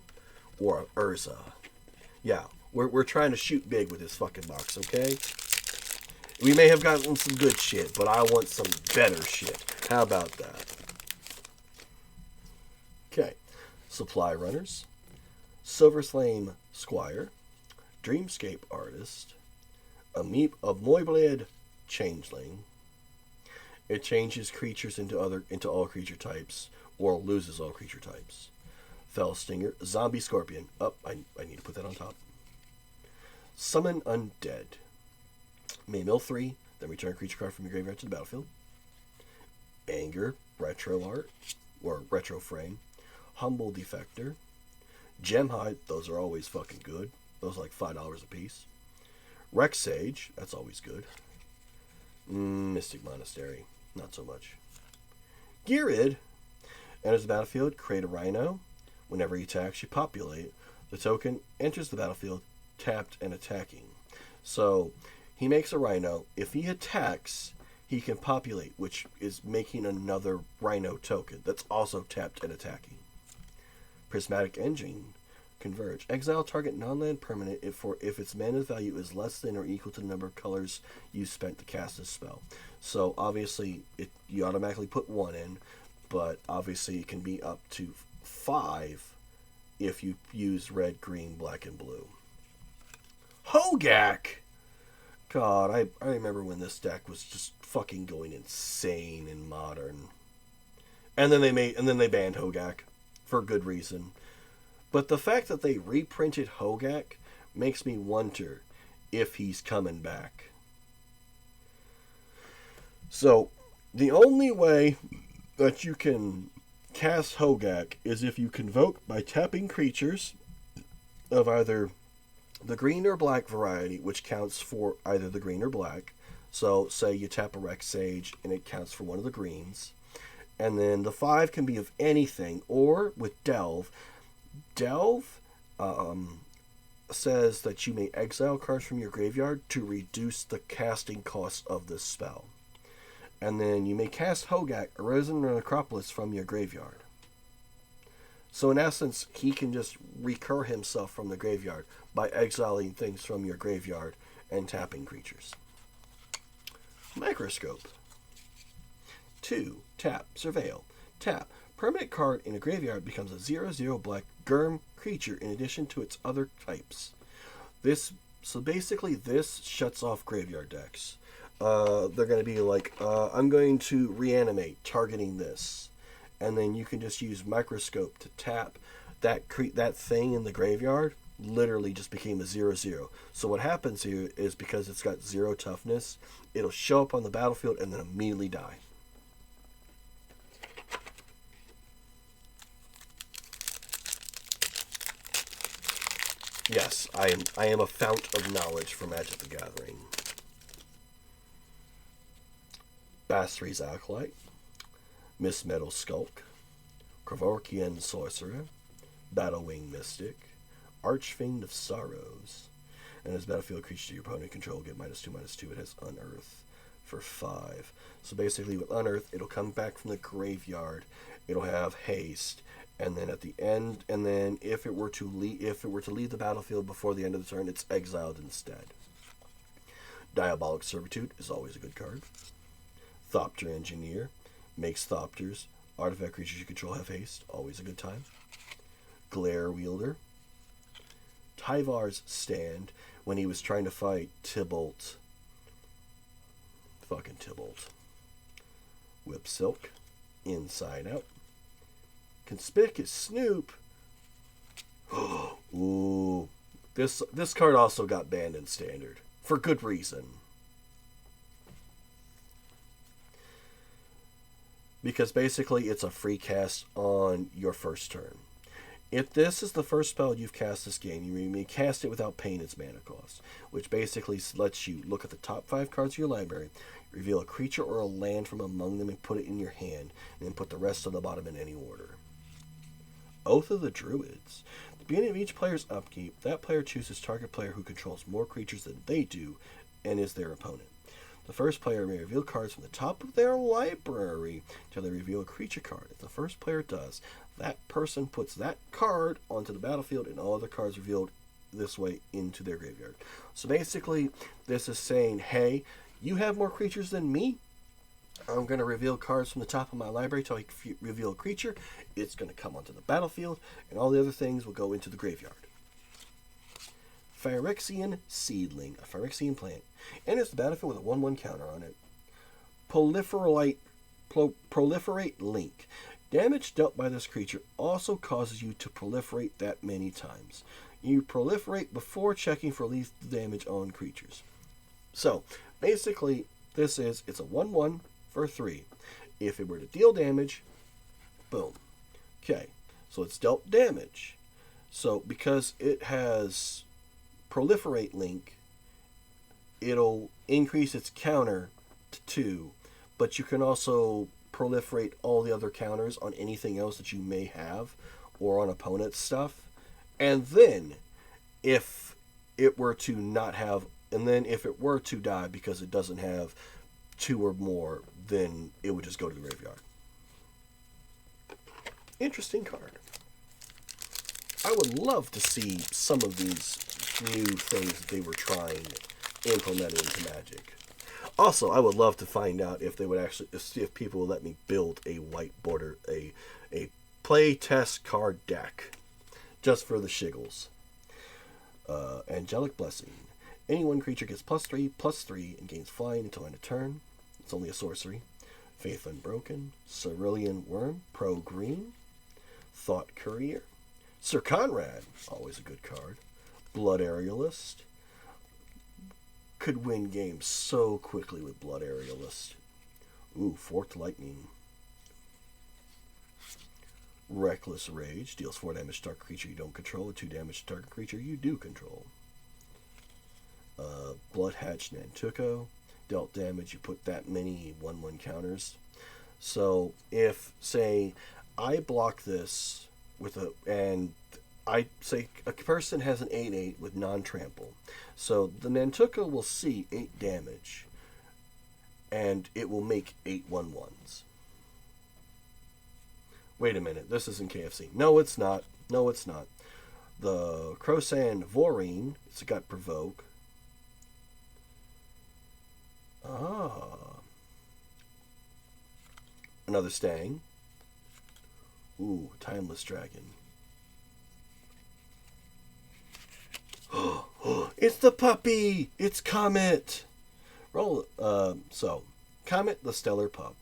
S1: or a Urza. Yeah, we're trying to shoot big with this fucking box, okay? We may have gotten some good shit, but I want some better shit. How about that? Okay, Supply Runners, Silver Flame Squire, Dreamscape Artist, a Moiblade Changeling. It changes creatures into all creature types, or loses all creature types. Fell Stinger, Zombie Scorpion. I need to put that on top. Summon Undead. May mill 3, then return a creature card from your graveyard to the battlefield. Anger, Retro Art, or Retro Frame. Humble Defector. Gemhide, those are always fucking good. Those are like $5 a piece. Rex Sage, that's always good. Mystic Monastery, not so much. Gearid, enters the battlefield, create a Rhino. Whenever he attacks, you populate. The token enters the battlefield, tapped and attacking. So, he makes a Rhino. If he attacks, he can populate, which is making another Rhino token that's also tapped and attacking. Prismatic Engine, Converge. Exile target non-land permanent if its mana value is less than or equal to the number of colors you spent to cast this spell. So obviously you automatically put 1 in, but obviously it can be up to 5 if you use red, green, black, and blue. Hogak! God, I remember when this deck was just fucking going insane in Modern. And then they banned Hogak for good reason. But the fact that they reprinted Hogak makes me wonder if he's coming back. So, the only way that you can cast Hogak is if you convoke by tapping creatures of either the green or black variety, which counts for either the green or black. So, say you tap a Rex Sage and it counts for one of the greens. And then the 5 can be of anything, or with Delve. Delve says that you may exile cards from your graveyard to reduce the casting cost of this spell. And then you may cast Hogak, Arisen or Necropolis from your graveyard. So in essence, he can just recur himself from the graveyard by exiling things from your graveyard and tapping creatures. Microscope. 2. Tap. Surveil. Tap. Permanent card in a graveyard becomes a 0/0 black Germ creature in addition to its other types. So basically this shuts off graveyard decks. They're going to be like, I'm going to reanimate, targeting this. And then you can just use Microscope to tap that thing in the graveyard. Literally just became a 0/0. So what happens here is, because it's got 0 toughness, it'll show up on the battlefield and then immediately die. Yes, I am a fount of knowledge for Magic the Gathering. Basri's Acolyte, Miss Metal Skulk, Kravorkian Sorcerer, Battlewing Mystic, Archfiend of Sorrows, and as battlefield creature your opponent control, get -2/-2. It has Unearth for 5. So basically with Unearth, it'll come back from the graveyard, it'll have haste, and then at the end, and then if it were to leave the battlefield before the end of the turn, it's exiled instead. Diabolic Servitude is always a good card. Thopter Engineer makes Thopters. Artifact creatures you control have haste, always a good time. Glare Wielder. Tyvar's Stand, when he was trying to fight Tybalt. Fucking Tybalt. Whip Silk. Inside Out. Conspicuous Snoop. Ooh. This card also got banned in Standard. For good reason. Because basically it's a free cast on your first turn. If this is the first spell you've cast this game, you may cast it without paying its mana cost, which basically lets you look at the top 5 cards of your library, reveal a creature or a land from among them and put it in your hand, and then put the rest on the bottom in any order. Oath of the Druids. At the beginning of each player's upkeep, that player chooses target player who controls more creatures than they do and is their opponent. The first player may reveal cards from the top of their library until they reveal a creature card. If the first player does, that person puts that card onto the battlefield and all other cards revealed this way into their graveyard. So basically, this is saying, hey, you have more creatures than me. I'm going to reveal cards from the top of my library until I reveal a creature. It's going to come onto the battlefield, and all the other things will go into the graveyard. Phyrexian Seedling, a Phyrexian plant, enters the battlefield with a 1/1 counter on it. Proliferate Link. Damage dealt by this creature also causes you to proliferate that many times. You proliferate before checking for lethal damage on creatures. So, basically, it's a 1/1 for 3. If it were to deal damage, boom. Okay, so it's dealt damage. So, because it has Proliferate Link, it'll increase its counter to 2, but you can also proliferate all the other counters on anything else that you may have or on opponent's stuff. And then if it were to die because it doesn't have 2 or more, then it would just go to the graveyard. Interesting card. I would love to see some of these new things that they were trying implemented into Magic. Also, I would love to find out if they would actually, if people would let me build a white border, a play test card deck, just for the shiggles. Angelic Blessing. Any one creature gets +3/+3 and gains flying until end of turn. It's only a sorcery. Faith Unbroken. Cerulean Worm. Pro Green. Thought Courier. Sir Conrad. Always a good card. Blood Aerialist. Could win games so quickly with Blood Aerialist. Ooh, Forked Lightning. Reckless Rage. Deals 4 damage to target creature you don't control and 2 damage to target creature you do control. Bloodhatch Nantuko. Dealt damage, you put that many 1/1 counters. So if, say, I block this and I say a person has an 8/8 with non-trample. So the Nantuko will see 8 damage, and it will make 8 1/1s. Wait a minute, this isn't KFC. No, it's not. No, it's not. The Crosan Vorine, it's got Provoke. Another Stang. Ooh, Timeless Dragon. It's the puppy! It's Comet! Comet, the Stellar Pup.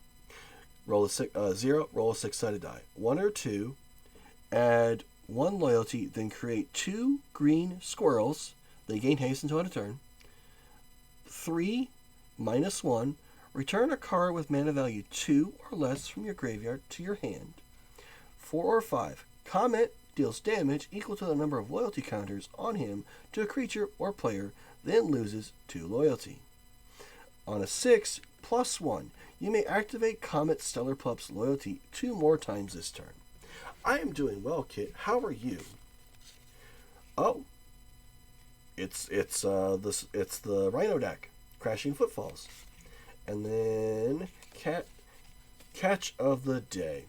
S1: Roll a 0, roll a 6-sided die. 1 or 2, add 1 loyalty, then create 2 green squirrels. They gain haste until end of turn. 3, -1, return a card with mana value 2 or less from your graveyard to your hand. 4 or 5, Comet deals damage equal to the number of loyalty counters on him to a creature or player, then loses 2 loyalty. On a 6, +1, you may activate Comet Stellar Pup's loyalty 2 more times this turn. I am doing well, Kit. How are you? Oh, it's the Rhino deck, Crashing Footfalls, and then Catch of the Day.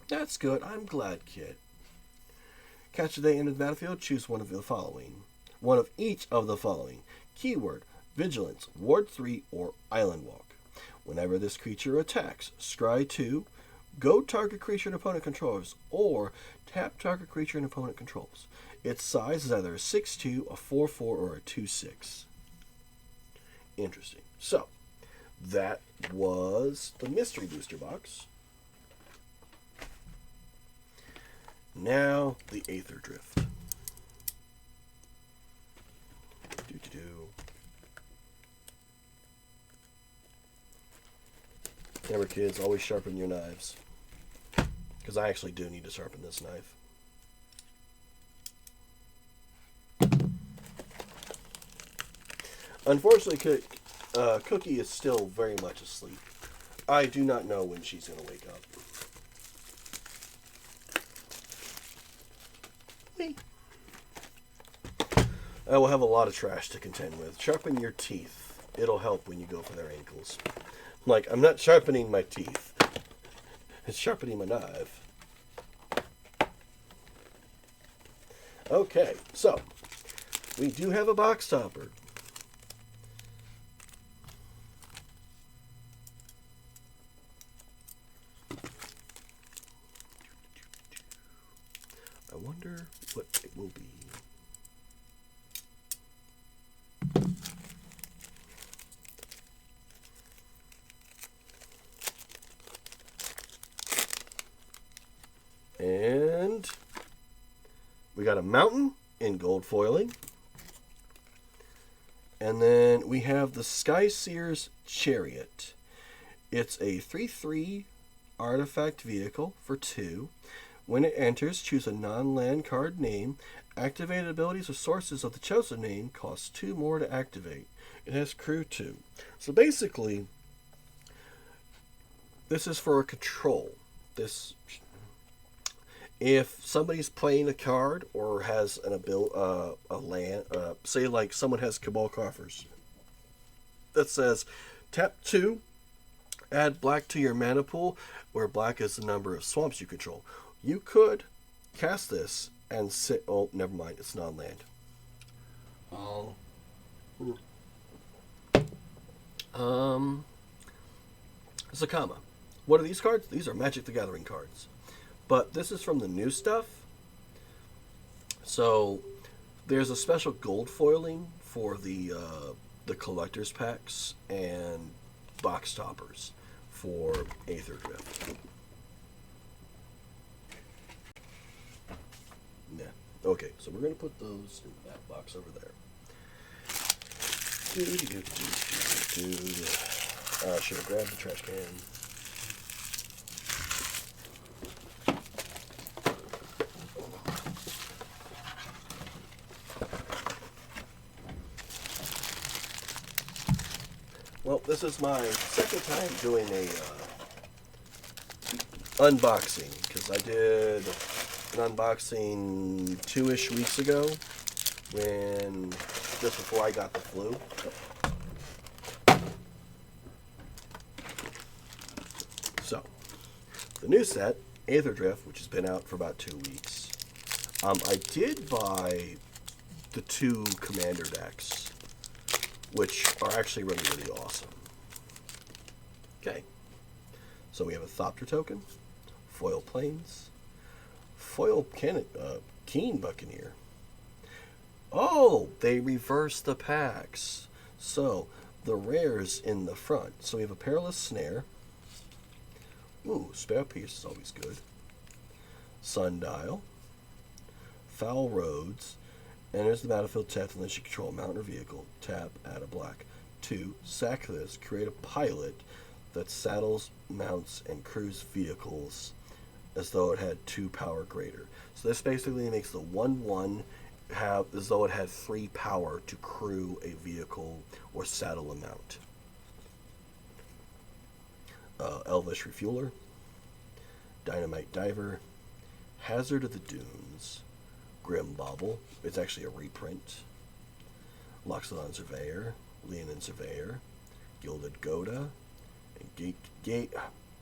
S1: That's good. I'm glad, Kit. Catch of the Day in the battlefield. Choose one of each of the following. Keyword: Vigilance, Ward 3, or Island Walk. Whenever this creature attacks, scry 2, go target creature and opponent controls, or tap target creature and opponent controls. Its size is either a 6/2, a 4/4, or a 2/6. Interesting. So, that was the Mystery Booster Box. Now, the Aetherdrift. Remember, kids, always sharpen your knives. Because I actually do need to sharpen this knife. Unfortunately, Cookie is still very much asleep. I do not know when she's going to wake up. Me. I will have a lot of trash to contend with. Sharpen your teeth. It'll help when you go for their ankles. Like, I'm not sharpening my teeth. It's sharpening my knife. Okay, so we do have a box topper. I wonder what it will be. And we got a mountain in gold foiling. And then we have the Sky Seer's Chariot. It's a 3/3 artifact vehicle for 2. When it enters, choose a non-land card name. Activated abilities or sources of the chosen name cost 2 more to activate. It has crew 2. So basically, this is for a control. If somebody's playing a card or has a land, say like someone has Cabal Coffers, that says tap 2, add black to your mana pool, where black is the number of swamps you control. You could cast this and sit. Oh, never mind. It's non-land. Zakama. What are these cards? These are Magic the Gathering cards. But this is from the new stuff. So there's a special gold foiling for the collector's packs and box toppers for aetherdrift. Yeah. Okay, so we're going to put those in that box over there. Should have grabbed the trash can. Well, this is my second time doing a unboxing, because I did an unboxing 2-ish weeks ago, just before I got the flu. So, the new set, Aetherdrift, which has been out for about 2 weeks. I did buy the 2 commander decks, which are actually really, really awesome. Okay. So we have a Thopter token, foil planes, foil Keen Buccaneer. Oh, they reversed the packs. So the rare's in the front. So we have a Perilous Snare. Ooh, Spare Piece is always good. Sundial. Foul Roads. Enters the battlefield tapped unless you control a mountain or vehicle. Tap, add a black. 2, sack this, create a pilot that saddles, mounts, and crews vehicles as though it had 2 power greater. So this basically makes the 1/1 have as though it had 3 power to crew a vehicle or saddle a mount. Elvish Refueler, Dynamite Diver, Hazard of the Dunes, Grim Bauble, it's actually a reprint, Loxodon Surveyor, Leonin Surveyor, Gilded Goda, and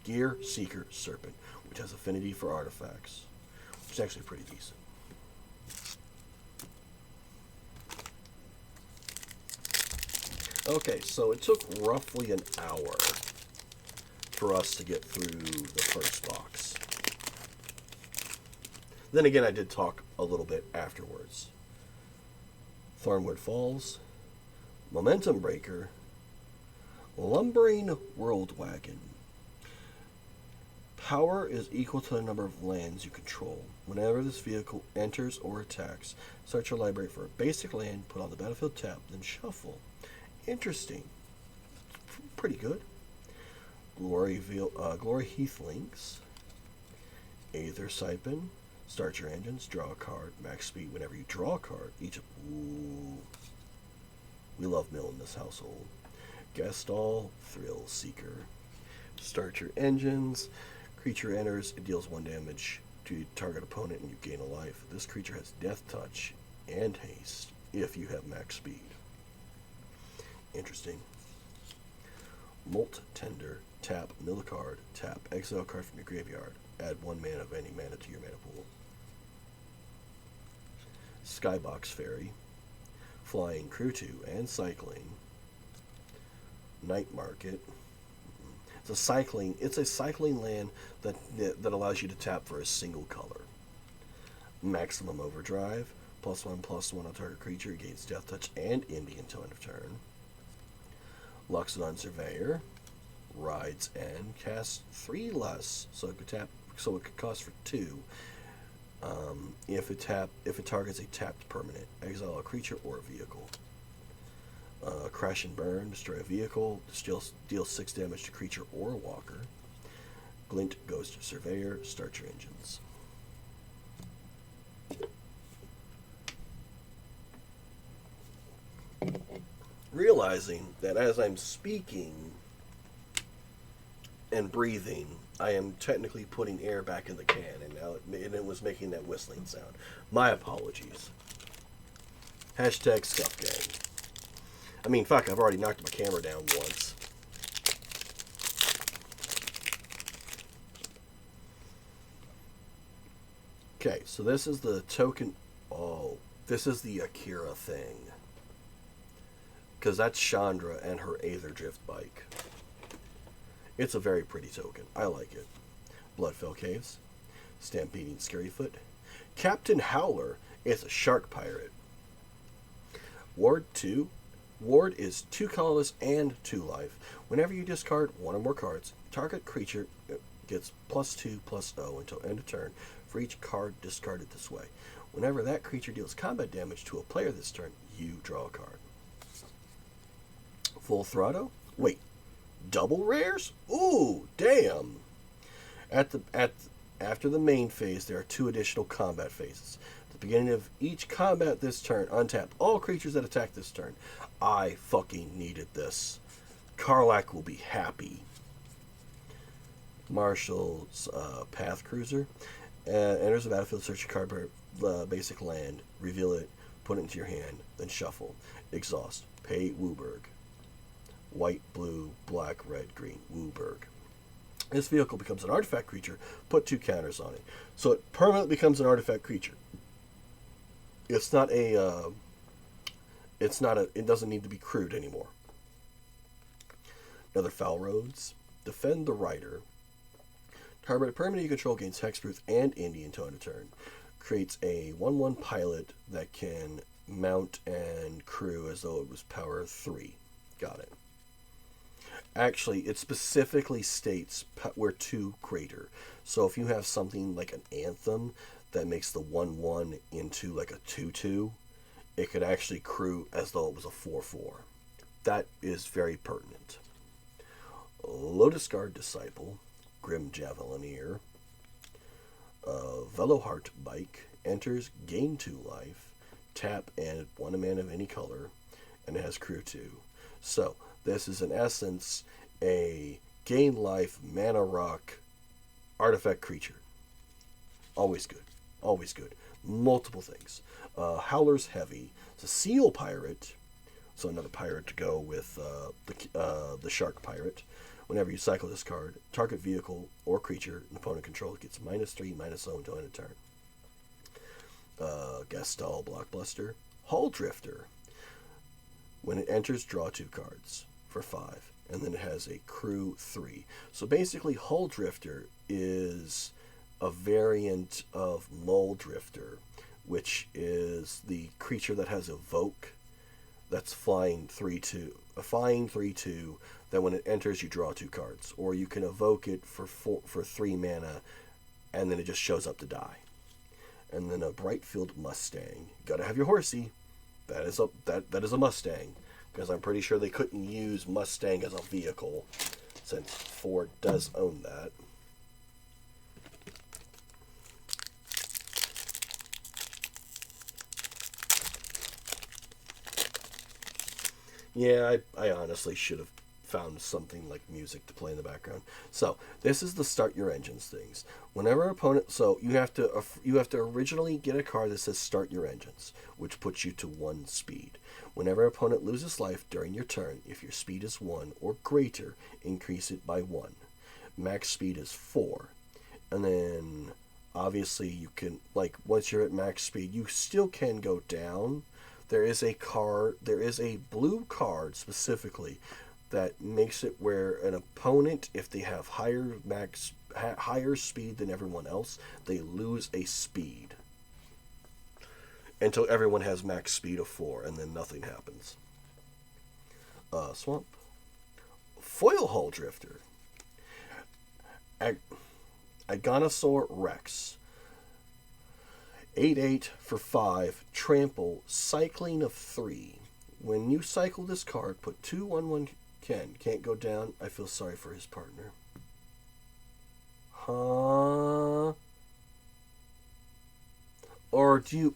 S1: Gear Seeker Serpent, which has affinity for artifacts, which is actually pretty decent. Okay, so it took roughly an hour for us to get through the first box. Then again, I did talk a little bit afterwards. Thornwood Falls, Momentum Breaker, Lumbering World Wagon. Power is equal to the number of lands you control. Whenever this vehicle enters or attacks, search your library for a basic land, put on the battlefield tab, then shuffle. Interesting. Pretty good. Glory Heath Links, Aether Sipin. Start your engines, draw a card, max speed whenever you draw a card. We love mill in this household. Gestalt, Thrill Seeker. Start your engines. Creature enters, it deals 1 damage to target opponent and you gain a life. This creature has Death Touch and Haste if you have max speed. Interesting. Molt Tender. Tap, mill a card. Tap, exile a card from your graveyard. Add 1 mana of any mana to your mana pool. Skybox Fairy. Flying, Crew 2, and Cycling. Night Market. It's a cycling land that allows you to tap for a single color. Maximum Overdrive. +1/+1 on target creature, gains Death Touch and Indie until end of turn. Luxodon Surveyor. Rides and casts 3 less, so it could cost for 2. If it targets a tapped permanent, exile a creature or a vehicle. Crash and Burn, destroy a vehicle, deal 6 damage to creature or walker. Glint Ghost Surveyor, start your engines. Realizing that as I'm speaking and breathing, I am technically putting air back in the can, and it was making that whistling sound. My apologies. Hashtag Scuff Gang. I mean, fuck, I've already knocked my camera down once. Okay, so this is the token. Oh, this is the Akira thing. Because that's Chandra and her aetherdrift bike. It's a very pretty token. I like it. Bloodfell Caves. Stampeding Scaryfoot. Captain Howler is a shark pirate. Ward 2. Ward is 2 colorless and 2 life. Whenever you discard 1 or more cards, target creature gets +2/+0 until end of turn for each card discarded this way. Whenever that creature deals combat damage to a player this turn, you draw a card. Full Throttle? Wait, double rares? Ooh, damn! After the main phase, there are 2 additional combat phases. At the beginning of each combat this turn, untap all creatures that attack this turn. I fucking needed this. Karlach will be happy. Marshall's Path Cruiser. Enters the battlefield, search your card basic land, reveal it, put it into your hand, then shuffle. Exhaust. Pay Wooburg. White, blue, black, red, green. Wooburg. This vehicle becomes an artifact creature. Put 2 counters on it. So it permanently becomes an artifact creature. It doesn't need to be crewed anymore. Another Foul Roads. Defend the Rider. Target permanent you control gains Hexproof and Indie until end of turn. Creates a 1/1 pilot that can mount and crew as though it was power 3. Got it. Actually, it specifically states we're 2 greater. So if you have something like an Anthem that makes the 1/1 into like a 2/2, it could actually crew as though it was a 4/4. That is very pertinent. Lotus Guard Disciple. Grim Javelineer. Veloheart Bike. Enters, gain 2 life. Tap and 1 mana of any color. And it has crew 2. So, this is in essence a gain life, mana rock, artifact creature. Always good. Always good. Multiple things. Howler's Heavy. It's a Seal Pirate. So another pirate to go with the Shark Pirate. Whenever you cycle this card, target vehicle or creature an opponent controls gets -3/-0 until end of turn. Gestalt Blockbuster. Hull Drifter. When it enters, draw 2 cards for 5. And then it has a crew 3. So basically, Hull Drifter is a variant of Mole Drifter, which is the creature that has Evoke that's flying 3/2. A flying 3/2 that when it enters, you draw 2 cards. Or you can evoke it for 3 mana, and then it just shows up to die. And then a Brightfield Mustang. Gotta have your horsey. That is a Mustang, because I'm pretty sure they couldn't use Mustang as a vehicle, since Ford does own that. Yeah, I honestly should have found something like music to play in the background. So this is the start your engines things. Whenever opponent, so you have to originally get a card that says start your engines, which puts you to 1 speed. Whenever opponent loses life during your turn, if your speed is 1 or greater, increase it by 1. Max speed is 4, and then obviously you can, like, once you're at max speed, you still can go down. There is a blue card specifically that makes it where an opponent, if they have higher speed than everyone else, they lose a speed until everyone has max speed of 4, and then nothing happens. Swamp. Foil Hull Drifter. Ag- Aganosaur Rex. 8/8 for 5, trample, cycling of 3. When you cycle this card, put 2/1/1 can't go down. I feel sorry for his partner. Huh? Or do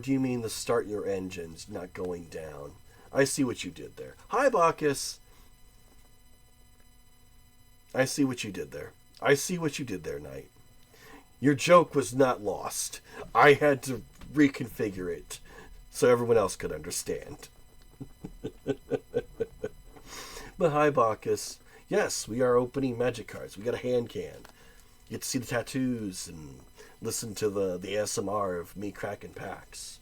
S1: you mean the start your engines not going down? I see what you did there. Hi, Bacchus. I see what you did there. I see what you did there, Knight. Your joke was not lost. I had to reconfigure it so everyone else could understand. But hi, Bacchus. Yes, we are opening magic cards. We got a hand can. You get to see the tattoos and listen to the ASMR of me cracking packs.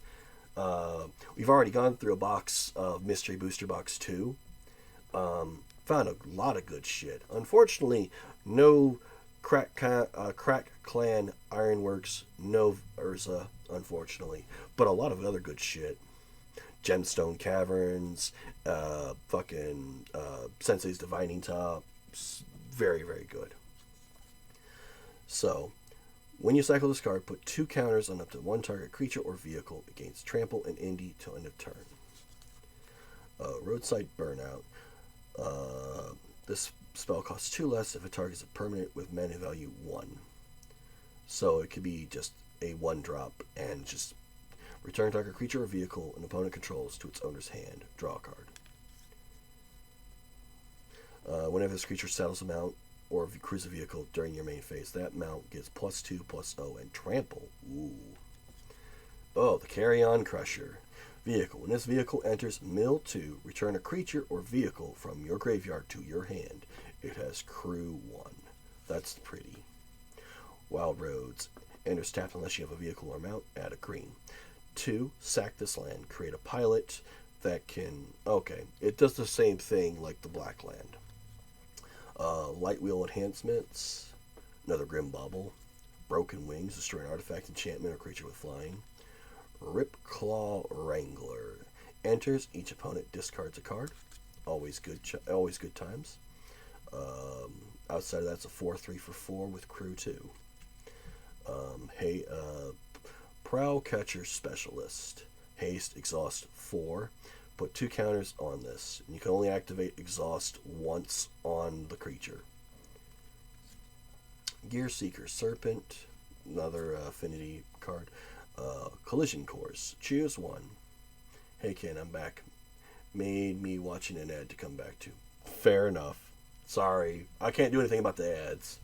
S1: We've already gone through a box of Mystery Booster Box 2. Found a lot of good shit. Unfortunately, no Crack Clan Ironworks, no Urza, unfortunately. But a lot of other good shit. Gemstone Caverns, Sensei's Divining Tops. Very, very good. So, when you cycle this card, put 2 counters on up to 1 target creature or vehicle against trample and indie till end of turn. Roadside Burnout. This spell costs 2 less if a target is a permanent with mana value 1. So it could be just a 1-drop and just return target creature or vehicle an opponent controls to its owner's hand. Draw a card. Whenever this creature settles a mount or cruise a vehicle during your main phase, that mount gets +2/+0 and trample. Ooh. Oh, the Carrion Crusher. Vehicle. When this vehicle enters mill 2, return a creature or vehicle from your graveyard to your hand. It has crew 1. That's pretty. Wild Roads. Enters tapped unless you have a vehicle or mount. Add a green. 2. Sack this land. Create a pilot that can... Okay, it does the same thing like the Black Land. Light Wheel Enhancements. Another Grim Bubble. Broken Wings. Destroy an artifact, enchantment, or creature with flying. Ripclaw Wrangler. Enters, each opponent discards a card. Always good times. Outside of that, it's a 4/3 for 4 with crew 2. Prowl Catcher Specialist. Haste, exhaust 4. Put 2 counters on this. And you can only activate exhaust once on the creature. Gear Seeker Serpent. Another affinity card. Collision Course. Choose 1. Hey Ken, I'm back. Made me watching an ad to come back to. Fair enough. Sorry. I can't do anything about the ads.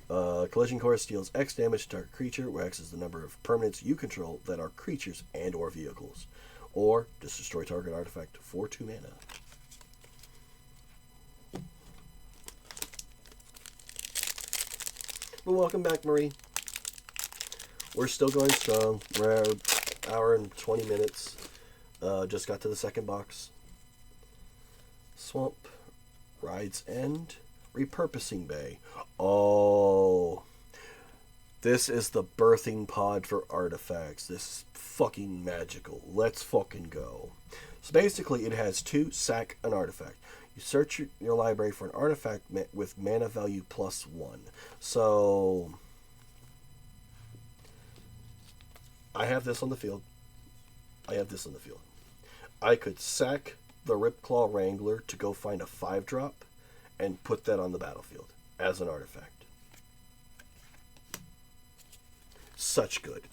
S1: Collision Course deals X damage to target creature, where X is the number of permanents you control that are creatures and or vehicles. Or just destroy target artifact for 2 mana. But welcome back, Marie. We're still going strong. We're at an hour and 20 minutes. Just got to the second box. Swamp. Ride's End. Repurposing Bay. Oh. This is the birthing pod for artifacts. This is fucking magical. Let's fucking go. So basically, it has 2, sack an artifact. You search your library for an artifact with mana value +1. So... I have this on the field. I could sack the Ripclaw Wrangler to go find a 5-drop and put that on the battlefield as an artifact. Such good.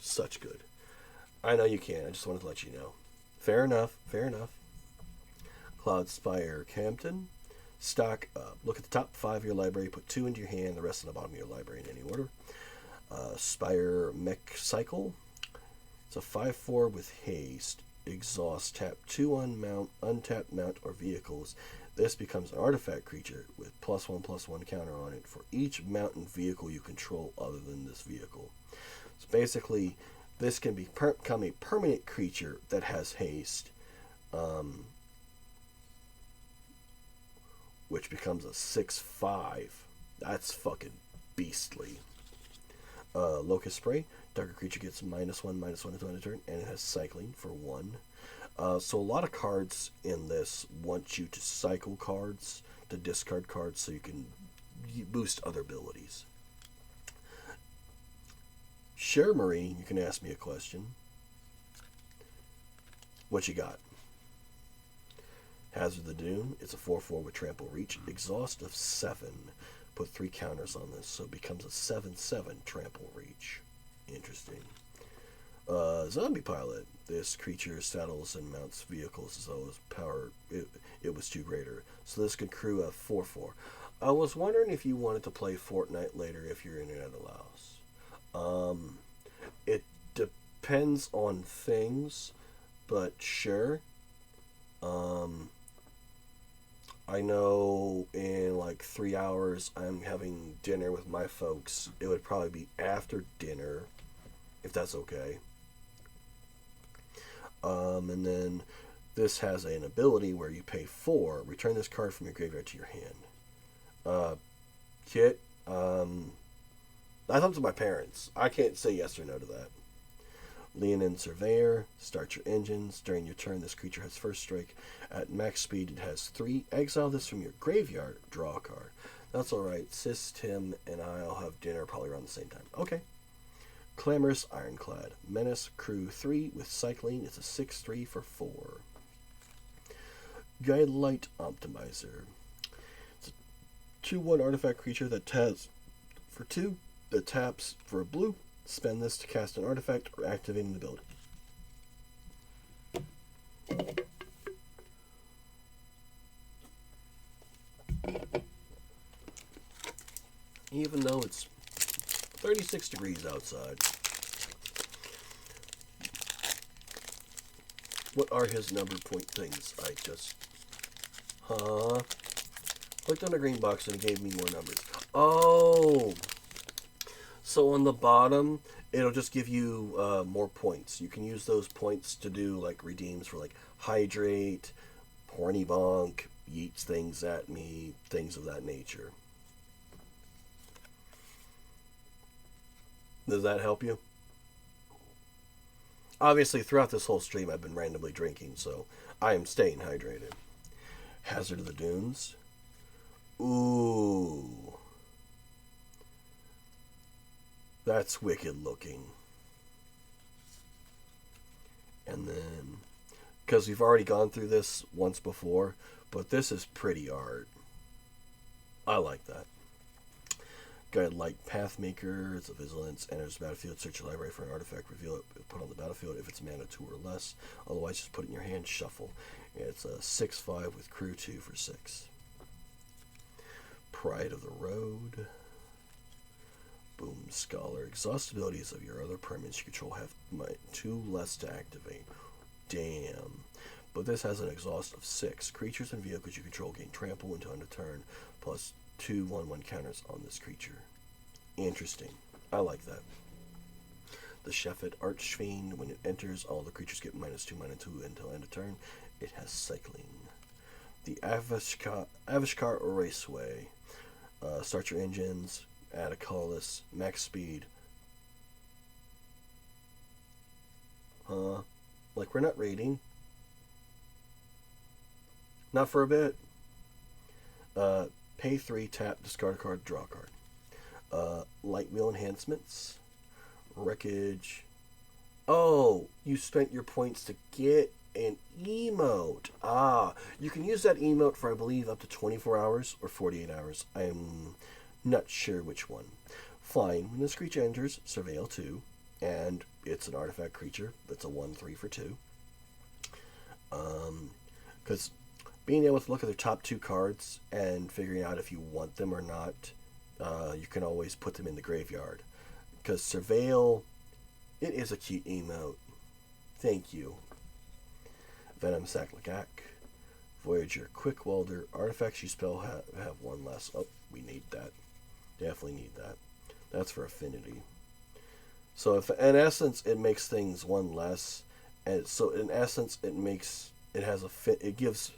S1: I know you can. I just wanted to let you know. Fair enough. Cloudspire Campton. Stock, look at the top 5 of your library, put 2 into your hand, the rest on the bottom of your library in any order. Spire Mech Cycle. It's a 5/4 with haste. Exhaust, tap 2 untapped mount or vehicles. This becomes an artifact creature with +1/+1 counter on it for each mount and vehicle you control other than this vehicle. So basically, this can become a permanent creature that has haste, which becomes a 6/5. That's fucking beastly. Locust Spray. Darker creature gets -1/-1 until end of turn, and it has cycling for 1. So a lot of cards in this want you to cycle cards, to discard cards, so you can boost other abilities. Share Marie, you can ask me a question. What you got? Hazard the Dune. It's a 4/4 with trample reach. Exhaust of 7. Put 3 counters on this, so it becomes a 7/7 trample reach. Interesting. Zombie Pilot. This creature saddles and mounts vehicles as though its power it was 2 greater. So this could crew a 4/4. I was wondering if you wanted to play Fortnite later if your internet allows. It depends on things, but sure. I know in like 3 hours I'm having dinner with my folks. It would probably be after dinner, if that's okay. And then this has an ability where you pay 4, return this card from your graveyard to your hand. Kit, that's up to my parents. I can't say yes or no to that. Leonin Surveyor, start your engines. During your turn, this creature has first strike. At max speed, it has 3. Exile this from your graveyard, draw a card. That's alright. Sis, Tim, and I'll have dinner probably around the same time. Okay. Clamorous Ironclad. Menace, crew 3 with cycling. It's a 6/3 for 4. Guide Light Optimizer. It's a 2/1 artifact creature that has for 2, that taps for a blue. Spend this to cast an artifact or activate an ability. Even though it's 36 degrees outside. What are his number point things? I just... Clicked on a green box and it gave me more numbers. Oh! So on the bottom, it'll just give you more points. You can use those points to do like redeems for like Hydrate, Horny Bonk, Yeets Things at Me, things of that nature. Does that help you? Obviously, throughout this whole stream, I've been randomly drinking, so I am staying hydrated. Hazard of the Dunes. Ooh. That's wicked looking. And then, because we've already gone through this once before, but this is pretty art. I like that. Guide Light Pathmaker. It's a Vigilance. Enters the battlefield. Search your library for an artifact. Reveal it. Put on the battlefield if it's mana 2 or less. Otherwise, just put it in your hand. Shuffle. It's a 6/5 with crew 2 for 6. Pride of the Road. Boom Scholar. Exhaust abilities of your other permanents you control have 2 less to activate. Damn. But this has an exhaust of 6. Creatures and vehicles you control gain trample until end of turn, plus 2 1/1 counters on this creature. Interesting. I like that. The Shephet Archfiend. When it enters, all the creatures get -2/-2 until end of turn. It has cycling. The Avishkar Raceway. Start your engines. Add a colorless. Max speed. Like we're not raiding. Not for a bit. Pay 3, tap, discard a card, draw a card. Light wheel enhancements. Wreckage. Oh, you spent your points to get an emote. You can use that emote for, I believe, up to 24 hours or 48 hours. I'm not sure which one. Flying. When this creature enters, Surveil 2, and it's an artifact creature. That's a 1/3 for 2. Because being able to look at their top 2 cards and figuring out if you want them or not, you can always put them in the graveyard. Because Surveil, it is a cute emote. Thank you. Venom Saklagak, Voyager Quick Welder, artifacts you spell have 1 less. Oh, we need that. Definitely need that. That's for affinity. So if in essence it makes things 1 less, and so in essence it gives.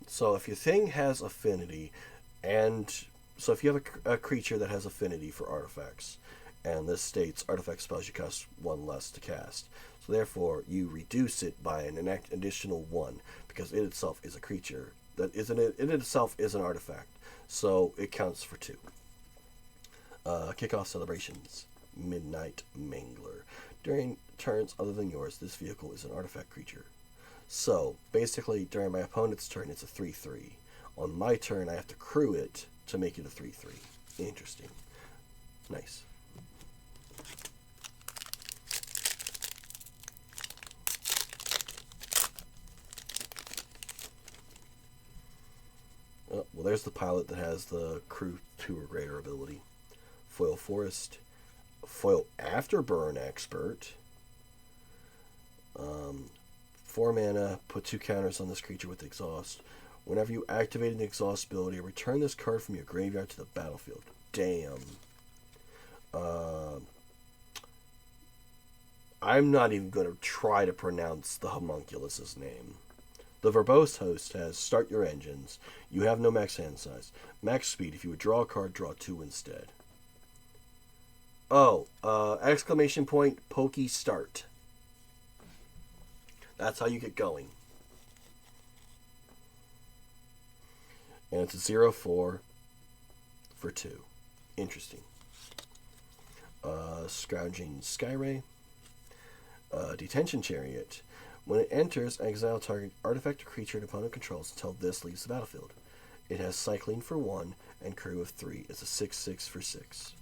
S1: So if your thing has affinity, and so if you have a creature that has affinity for artifacts, and this states artifact spells you cost 1 less to cast. So therefore, you reduce it by an additional 1, because it itself is a creature. It itself is an artifact. So it counts for 2. Kickoff celebrations. Midnight Mangler. During turns other than yours, this vehicle is an artifact creature. So, basically, during my opponent's turn, it's a 3/3. On my turn, I have to crew it to make it a 3/3. Interesting. Nice. Oh, well, there's the pilot that has the crew 2 or greater ability. Foil Forest. Foil Afterburn Expert. 4 mana, put 2 counters on this creature with exhaust. Whenever you activate an exhaust ability, return this card from your graveyard to the battlefield. Damn. I'm not even going to try to pronounce the homunculus's name. The verbose host has start your engines. You have no max hand size. Max speed. If you would draw a card, draw 2 instead. Oh, exclamation point, pokey start. That's how you get going. And it's a 0/4 for 2. Interesting. Scrounging Skyray. Detention Chariot. When it enters, exile target artifact or creature an opponent controls until this leaves the battlefield. It has cycling for 1 and crew of 3. It's a 6/6 for 6.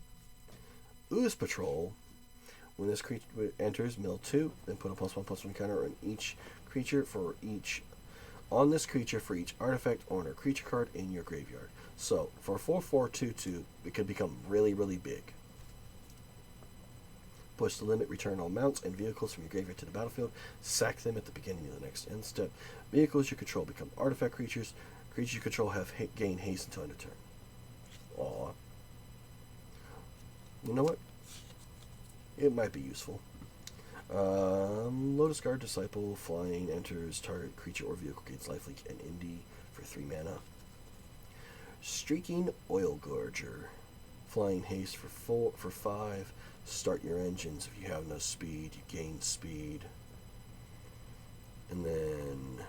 S1: Ooze Patrol. When this creature enters, mill 2, then put a +1/+1 counter on each creature on this creature for each artifact owner creature card in your graveyard. So for 4/4/2/2, it could become really, really big. Push the limit, return all mounts and vehicles from your graveyard to the battlefield. Sack them at the beginning of the next end step. Vehicles you control become artifact creatures. Creatures you control have gain haste until end of turn. Aww. You know what? It might be useful. Lotus Guard Disciple, flying, enters, target creature or vehicle gains lifelink and Indy for 3 mana. Streaking Oil Gorger, flying haste for 5. Start your engines. If you have no speed, you gain speed. And then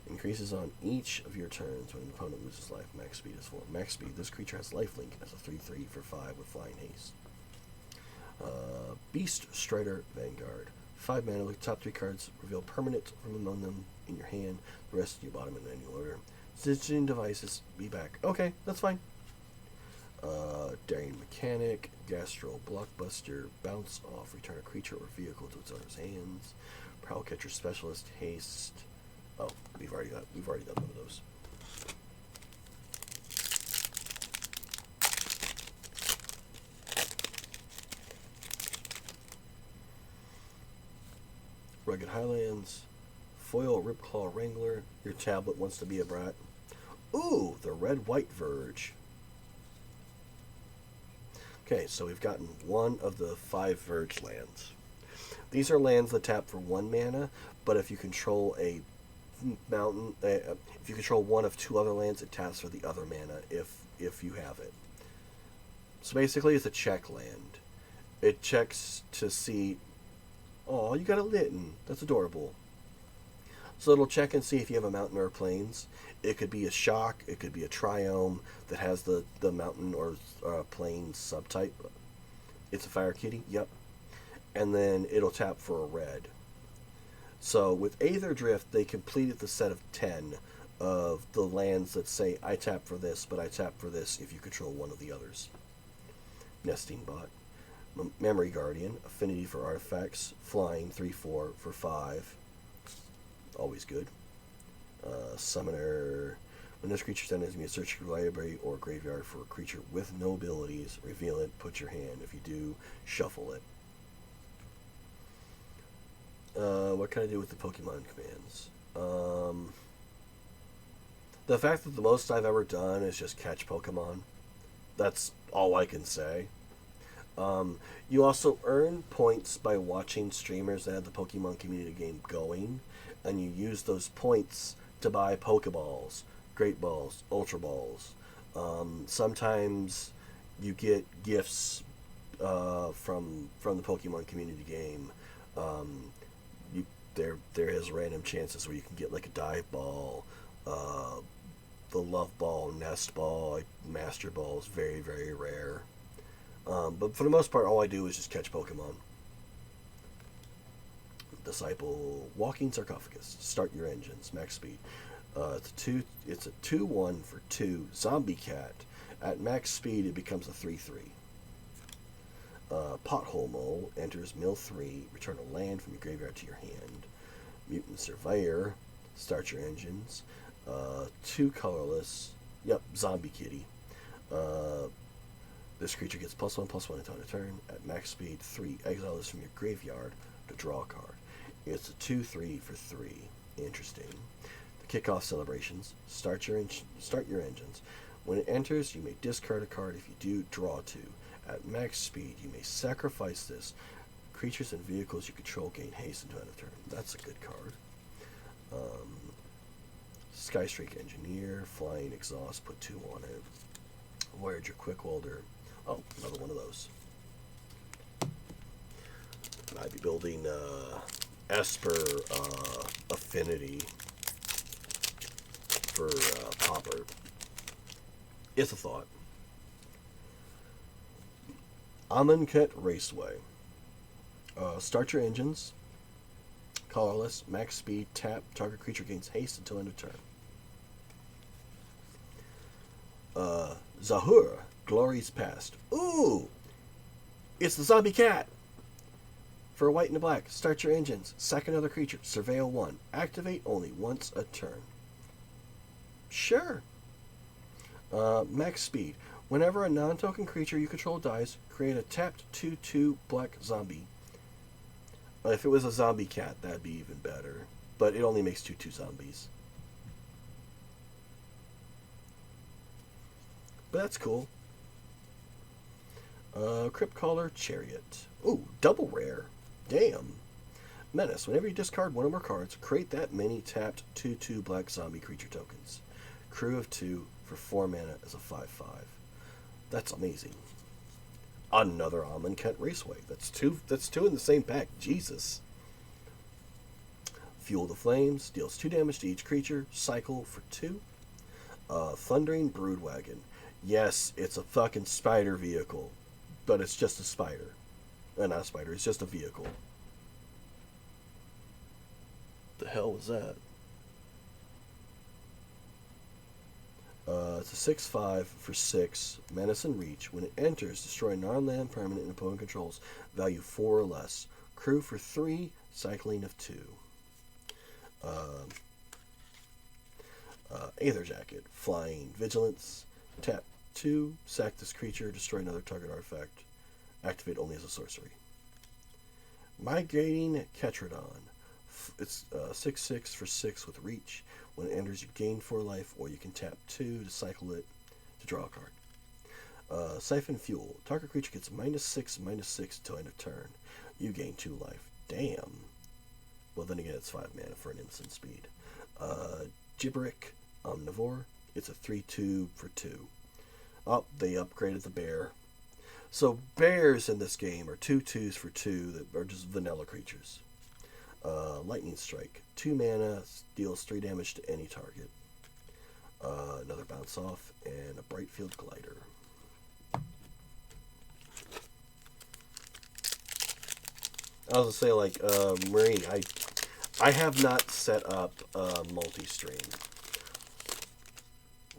S1: increases on each of your turns when an opponent loses life. Max speed is 4. Max speed. This creature has lifelink as a 3/3 for 5 with flying haste. Beast Strider Vanguard. 5 mana. Look at the top 3 cards. Reveal permanent from among them in your hand. The rest you bottom in manual order. Stitching devices. Be back. Okay, that's fine. Daring Mechanic, Gastro Blockbuster, Bounce Off, return a creature or vehicle to its owner's hands. Prowlcatcher Specialist, Haste. Oh, we've already done one of those. Rugged Highlands, Foil Ripclaw Wrangler. Your tablet wants to be a brat. Ooh, the Red-White Verge. Okay, so we've gotten one of the 5 Verge lands. These are lands that tap for 1 mana, but if you control a mountain, if you control one of 2 other lands, it taps for the other mana if you have it. So basically, it's a check land. It checks to see. Oh, you got a Litten. That's adorable. So it'll check and see if you have a mountain or plains. It could be a shock. It could be a triome that has the mountain or plains subtype. It's a fire kitty. Yep. And then it'll tap for a red. So with aetherdrift, they completed the set of 10 of the lands that say, I tap for this, but I tap for this if you control one of the others. Nesting Bot. Memory Guardian. Affinity for artifacts. Flying 3/4 for 5. always good. Summoner. When this creature's done, you may search your library or graveyard for a creature with no abilities. Reveal it, put your hand. If you do, shuffle it. What can I do with the Pokemon commands? The fact that the most I've ever done is just catch Pokemon. That's all I can say. You also earn points by watching streamers that have the Pokemon community game going, and you use those points to buy Pokeballs, Great Balls, Ultra Balls. Sometimes you get gifts from the Pokemon community game. There is random chances where you can get like a Dive Ball, the Love Ball, Nest Ball, Master Ball is very, very rare. But for the most part, all I do is just catch Pokemon. Disciple, Walking Sarcophagus. Start your engines, max speed. It's a 2/1 for 2 zombie cat. At max speed, it becomes a 3/3. Pothole Mole enters mill 3. Return a land from your graveyard to your hand. Mutant Surveyor. Start your engines. 2 colorless. Yep, Zombie Kitty. This creature gets +1/+1 until end of turn. At max speed, 3. Exile this from your graveyard to draw a card. It's a 2/3 for 3. Interesting. The kickoff celebrations. Start your engines. When it enters, you may discard a card. If you do, draw 2. At max speed, you may sacrifice this. Creatures and vehicles you control gain haste until end of turn. That's a good card. Skystreak Engineer, Flying Exhaust, put 2 on it. Voyager Quick Welder. Oh, another one of those. I'd be building Esper Affinity for Popper. It's a thought. Amonkhet Raceway. Start your engines. Colorless. Max speed. Tap. Target creature gains haste until end of turn. Zahura. Glory's Past. Ooh! It's the zombie cat! For a white and a black, start your engines. Sack another creature. Surveil 1. Activate only once a turn. Sure. Max speed. Whenever a non-token creature you control dies, create a tapped 2/2 black zombie. If it was a zombie cat, that'd be even better. But it only makes 2/2 zombies. But that's cool. Crypt Caller Chariot. Ooh, double rare. Damn. Menace. Whenever you discard one or more cards, create that many tapped 2/2 black zombie creature tokens. Crew of 2 for 4 mana as a 5/5. That's amazing. Another Amonkhet Raceway. That's two in the same pack. Jesus. Fuel the Flames. Deals 2 damage to each creature. Cycle for 2. Thundering Broodwagon. Yes, it's a fucking spider vehicle. But it's just a spider. Not a spider, it's just a vehicle. The hell was that? It's a 6/5 for 6. Menace and Reach. When it enters, destroy a non-land permanent an opponent controls. Value 4 or less. Crew for 3. Cycling of 2. Aether Jacket. Flying Vigilance. Tap 2. Sack this creature. Destroy another target artifact. Activate only as a sorcery. Migrating Ketrodon. It's 6/6 for 6 with Reach. When it enters, you gain 4 life, or you can tap 2 to cycle it to draw a card. Siphon Fuel. Target creature gets -6/-6 until end of turn. You gain 2 life. Damn. Well, then again, it's 5 mana for an instant speed. Gibberick Omnivore. It's a 3/2 for 2. Oh, they upgraded the bear. So bears in this game are 2/2s for 2 that are just vanilla creatures. Lightning Strike. 2 mana, deals 3 damage to any target. Another Bounce Off, and a Brightfield Glider. I was gonna say, Marie, I have not set up multi-stream.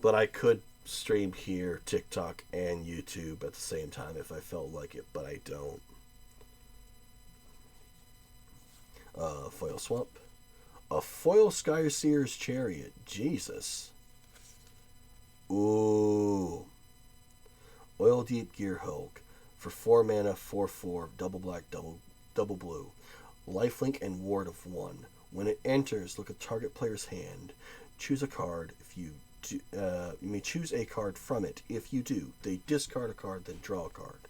S1: But I could stream here, TikTok, and YouTube at the same time if I felt like it, but I don't. Foil Swamp. A foil Skyseer's Chariot. Jesus. Ooh. Oil Deep Gear Hulk. For 4 mana, 4/4, double black, double blue. Lifelink and Ward of 1. When it enters, look at target player's hand. Choose a card. If you do, you may choose a card from it. If you do, they discard a card, then draw a card.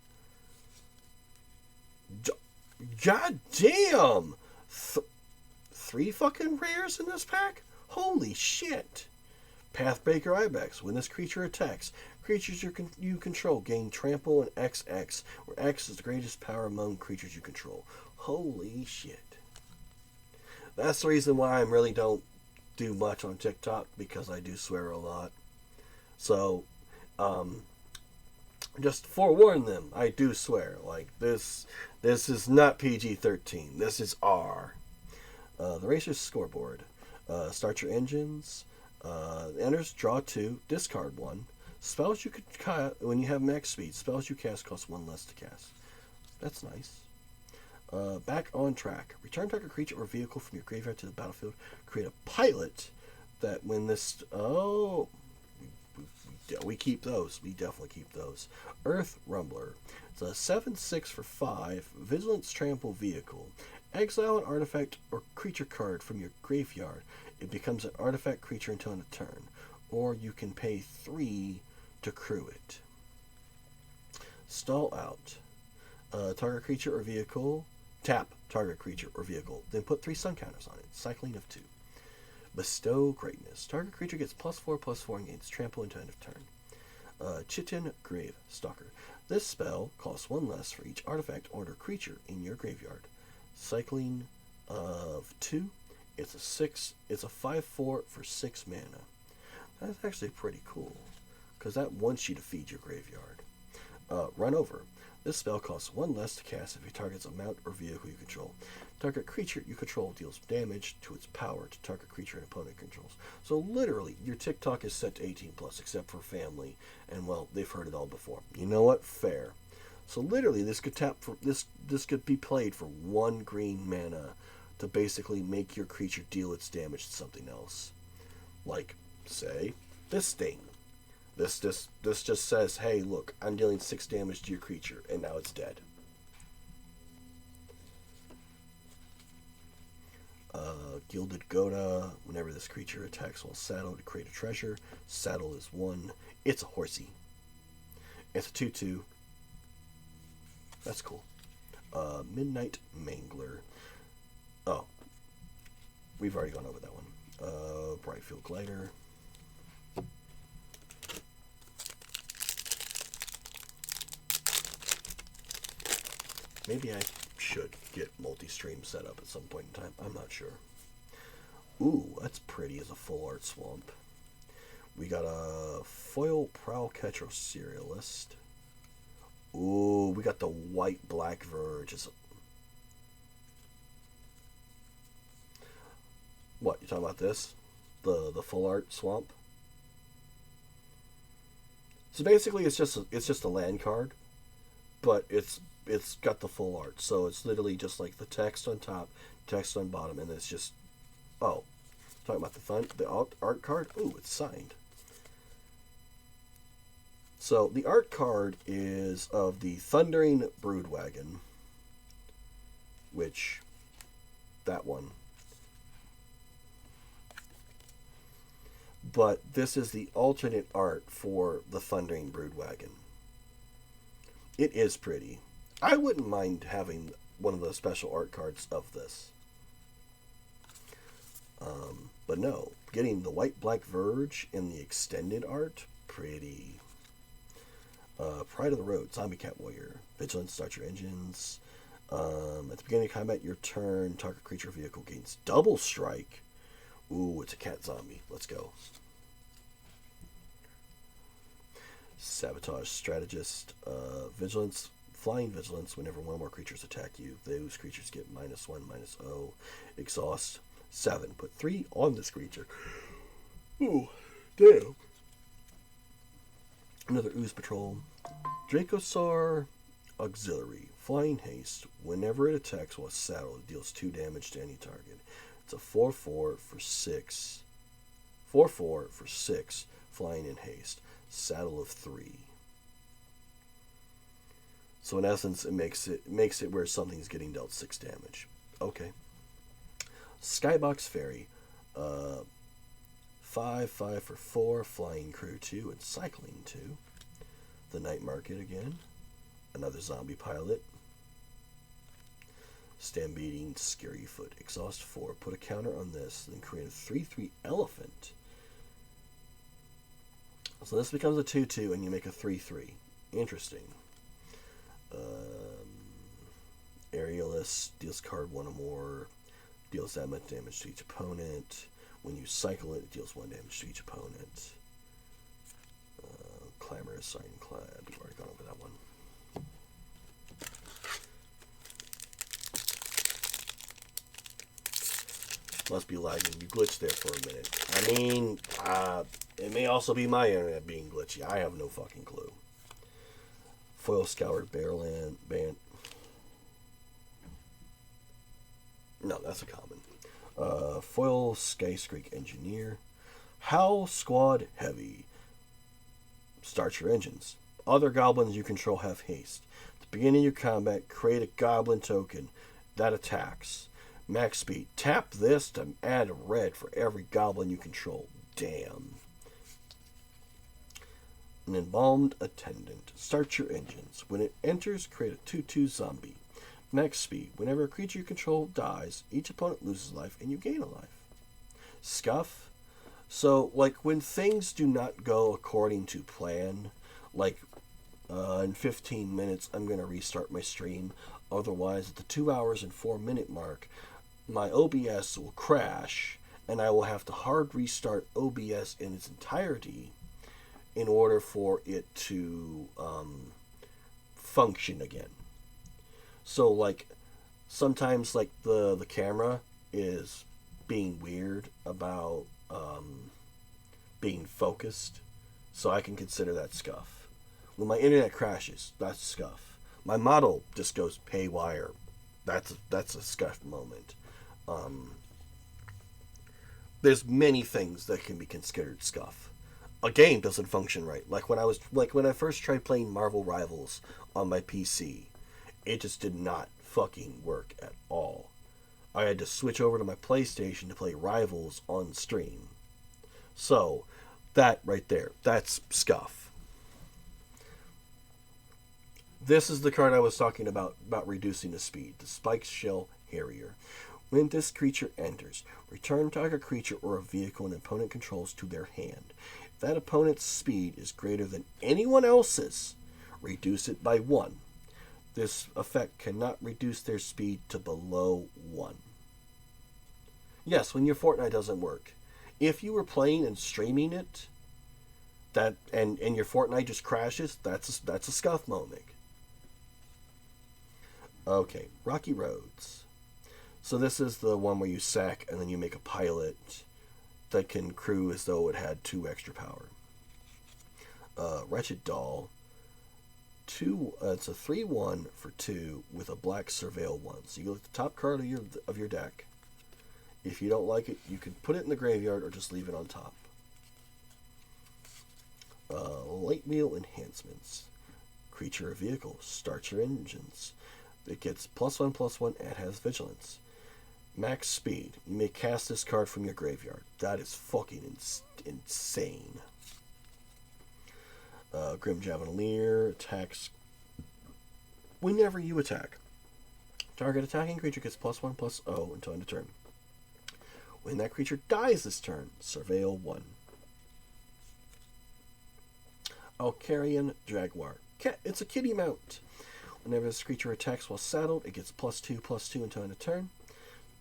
S1: God damn! 3 fucking rares in this pack? Holy shit! Pathbreaker Ibex. When this creature attacks, creatures you control gain trample and XX, where X is the greatest power among creatures you control. Holy shit. That's the reason why I really don't do much on TikTok, because I do swear a lot. So, just forewarn them, I do swear. Like, this is not PG-13. This is R. The Racer's Scoreboard. Start your engines. Enters, draw 2, discard 1. Spells you could cast, when you have max speed, spells you cast cost 1 less to cast. That's nice. Back on track. Return target creature or vehicle from your graveyard to the battlefield. Create a pilot that when this... Oh... We keep those. We definitely keep those. Earth Rumbler. It's a 7/6 for 5. Vigilance Trample vehicle. Exile an artifact or creature card from your graveyard. It becomes an artifact creature until end of turn. Or you can pay 3 to crew it. Stall out. Target creature or vehicle. Tap target creature or vehicle. Then put 3 sun counters on it. Cycling of 2. Bestow Greatness. Target creature gets +4/+4 and gains trample until end of turn. Chitin Grave Stalker. This spell costs 1 less for each artifact or creature in your graveyard. Cycling of 2. It's a 5/4 for 6 mana. That's actually pretty cool, because that wants you to feed your graveyard. Run Over. This spell costs 1 less to cast if it targets a mount or vehicle you control. Target creature you control deals damage to its power to target creature an opponent controls. So literally, your TikTok is set to 18+, except for family, and well, they've heard it all before. You know what? Fair. So literally, this could be played for 1 green mana to basically make your creature deal its damage to something else. Like, say, this thing. This just says, hey, look, I'm dealing 6 damage to your creature, and now it's dead. Gilded Goda. Whenever this creature attacks while saddled to create a treasure, saddle is 1. It's a horsey. It's a 2/2. That's cool. Midnight Mangler. Oh, we've already gone over that one. Brightfield Glider. Maybe I should get multi-stream set up at some point in time. I'm not sure. Ooh, that's pretty as a full art swamp. We got a foil Prowlcatcher Serialist. Ooh, we got the white black verge. What, you talking about this? The full art swamp? So basically it's just a land card, but it's got the full art. So it's literally just like the text on top, text on bottom, and it's just, oh, talking about the art card. Ooh, it's signed. So the art card is of the Thundering Broodwagon, which, that one. But this is the alternate art for the Thundering Broodwagon. It is pretty. I wouldn't mind having one of the special art cards of this. But no, getting the white black verge in the extended art, pretty. Pride of the Road, Zombie Cat Warrior. Vigilance, start your engines. At the beginning of combat, your turn, target creature vehicle gains double strike. Ooh, it's a cat zombie. Let's go. Sabotage Strategist. Vigilance. Flying Vigilance. Whenever one or more creatures attack you, those creatures get -1/-0. Exhaust. 7. Put 3 on this creature. Ooh, damn. Another Ooze Patrol. Dracosaur Auxiliary. Flying Haste. Whenever it attacks while saddled, it deals 2 damage to any target. It's a 4/4 for 6. 4/4 for 6, flying in haste. Saddle of 3. So in essence, it makes it where something's getting dealt 6 damage. Okay. Skybox Fairy. 5/5 for 4, flying crew 2, and cycling 2. The Night Market again. Another zombie pilot. Stampeding Scary Foot. Exhaust 4. Put a counter on this, then create a 3/3 elephant. So this becomes a 2/2, and you make a 3/3. Interesting. Aerialist deals card 1 or more. Deals that much damage to each opponent. When you cycle it, it deals 1 damage to each opponent. Clamorous Ironclad. We've already gone over that one. Must be lagging. You glitched there for a minute. I mean, it may also be my internet being glitchy. I have no fucking clue. Foil Scoured Bearland Band. No, that's a common. Foil Skyscreak Engineer. Howl Squad Heavy. Start your engines. Other goblins you control have haste. At the beginning of your combat, create a goblin token that attacks. Max speed. Tap this to add a red for every goblin you control. Damn. An Embalmed Attendant. Start your engines. When it enters, create a 2/2 zombie. Max speed. Whenever a creature you control dies, each opponent loses life and you gain a life. Scuff. So, like, when things do not go according to plan, like, in 15 minutes, I'm going to restart my stream. Otherwise, at the 2 hours and 4 minute mark, my OBS will crash, and I will have to hard restart OBS in its entirety in order for it to function again. So, like, sometimes, like, the camera is being weird about being focused, so I can consider that scuff. When my internet crashes, that's scuff. My model just goes haywire. That's a scuff moment. There's many things that can be considered scuff. A game doesn't function right. Like when I first tried playing Marvel Rivals on my PC, it just did not fucking work at all. I had to switch over to my PlayStation to play Rivals on stream. So, that right there, that's scuff. This is the card I was talking about reducing the speed. The Spike Shell Harrier. When this creature enters, return target creature or a vehicle an opponent controls to their hand. If that opponent's speed is greater than anyone else's, reduce it by 1. This effect cannot reduce their speed to below 1. Yes, when your Fortnite doesn't work. If you were playing and streaming it, and your Fortnite just crashes, that's a scuff moment. Okay, Rocky Roads. So this is the one where you sack and then you make a pilot that can crew as though it had 2 extra power. Wretched Doll. It's a 3/1 for 2 with a black Surveil 1. So you go to the top card of your deck. If you don't like it, you can put it in the graveyard or just leave it on top. Light Wheel Enhancements. Creature or vehicle. Start your engines. It gets +1/+1 and has vigilance. Max speed. You may cast this card from your graveyard. That is fucking insane. Grim Javelier attacks whenever you attack. Target attacking creature gets +1/+0 until end of turn. When that creature dies this turn, Surveil 1. Alcarian Jaguar. It's a kitty mount. Whenever this creature attacks while saddled, it gets +2/+2 until end of turn.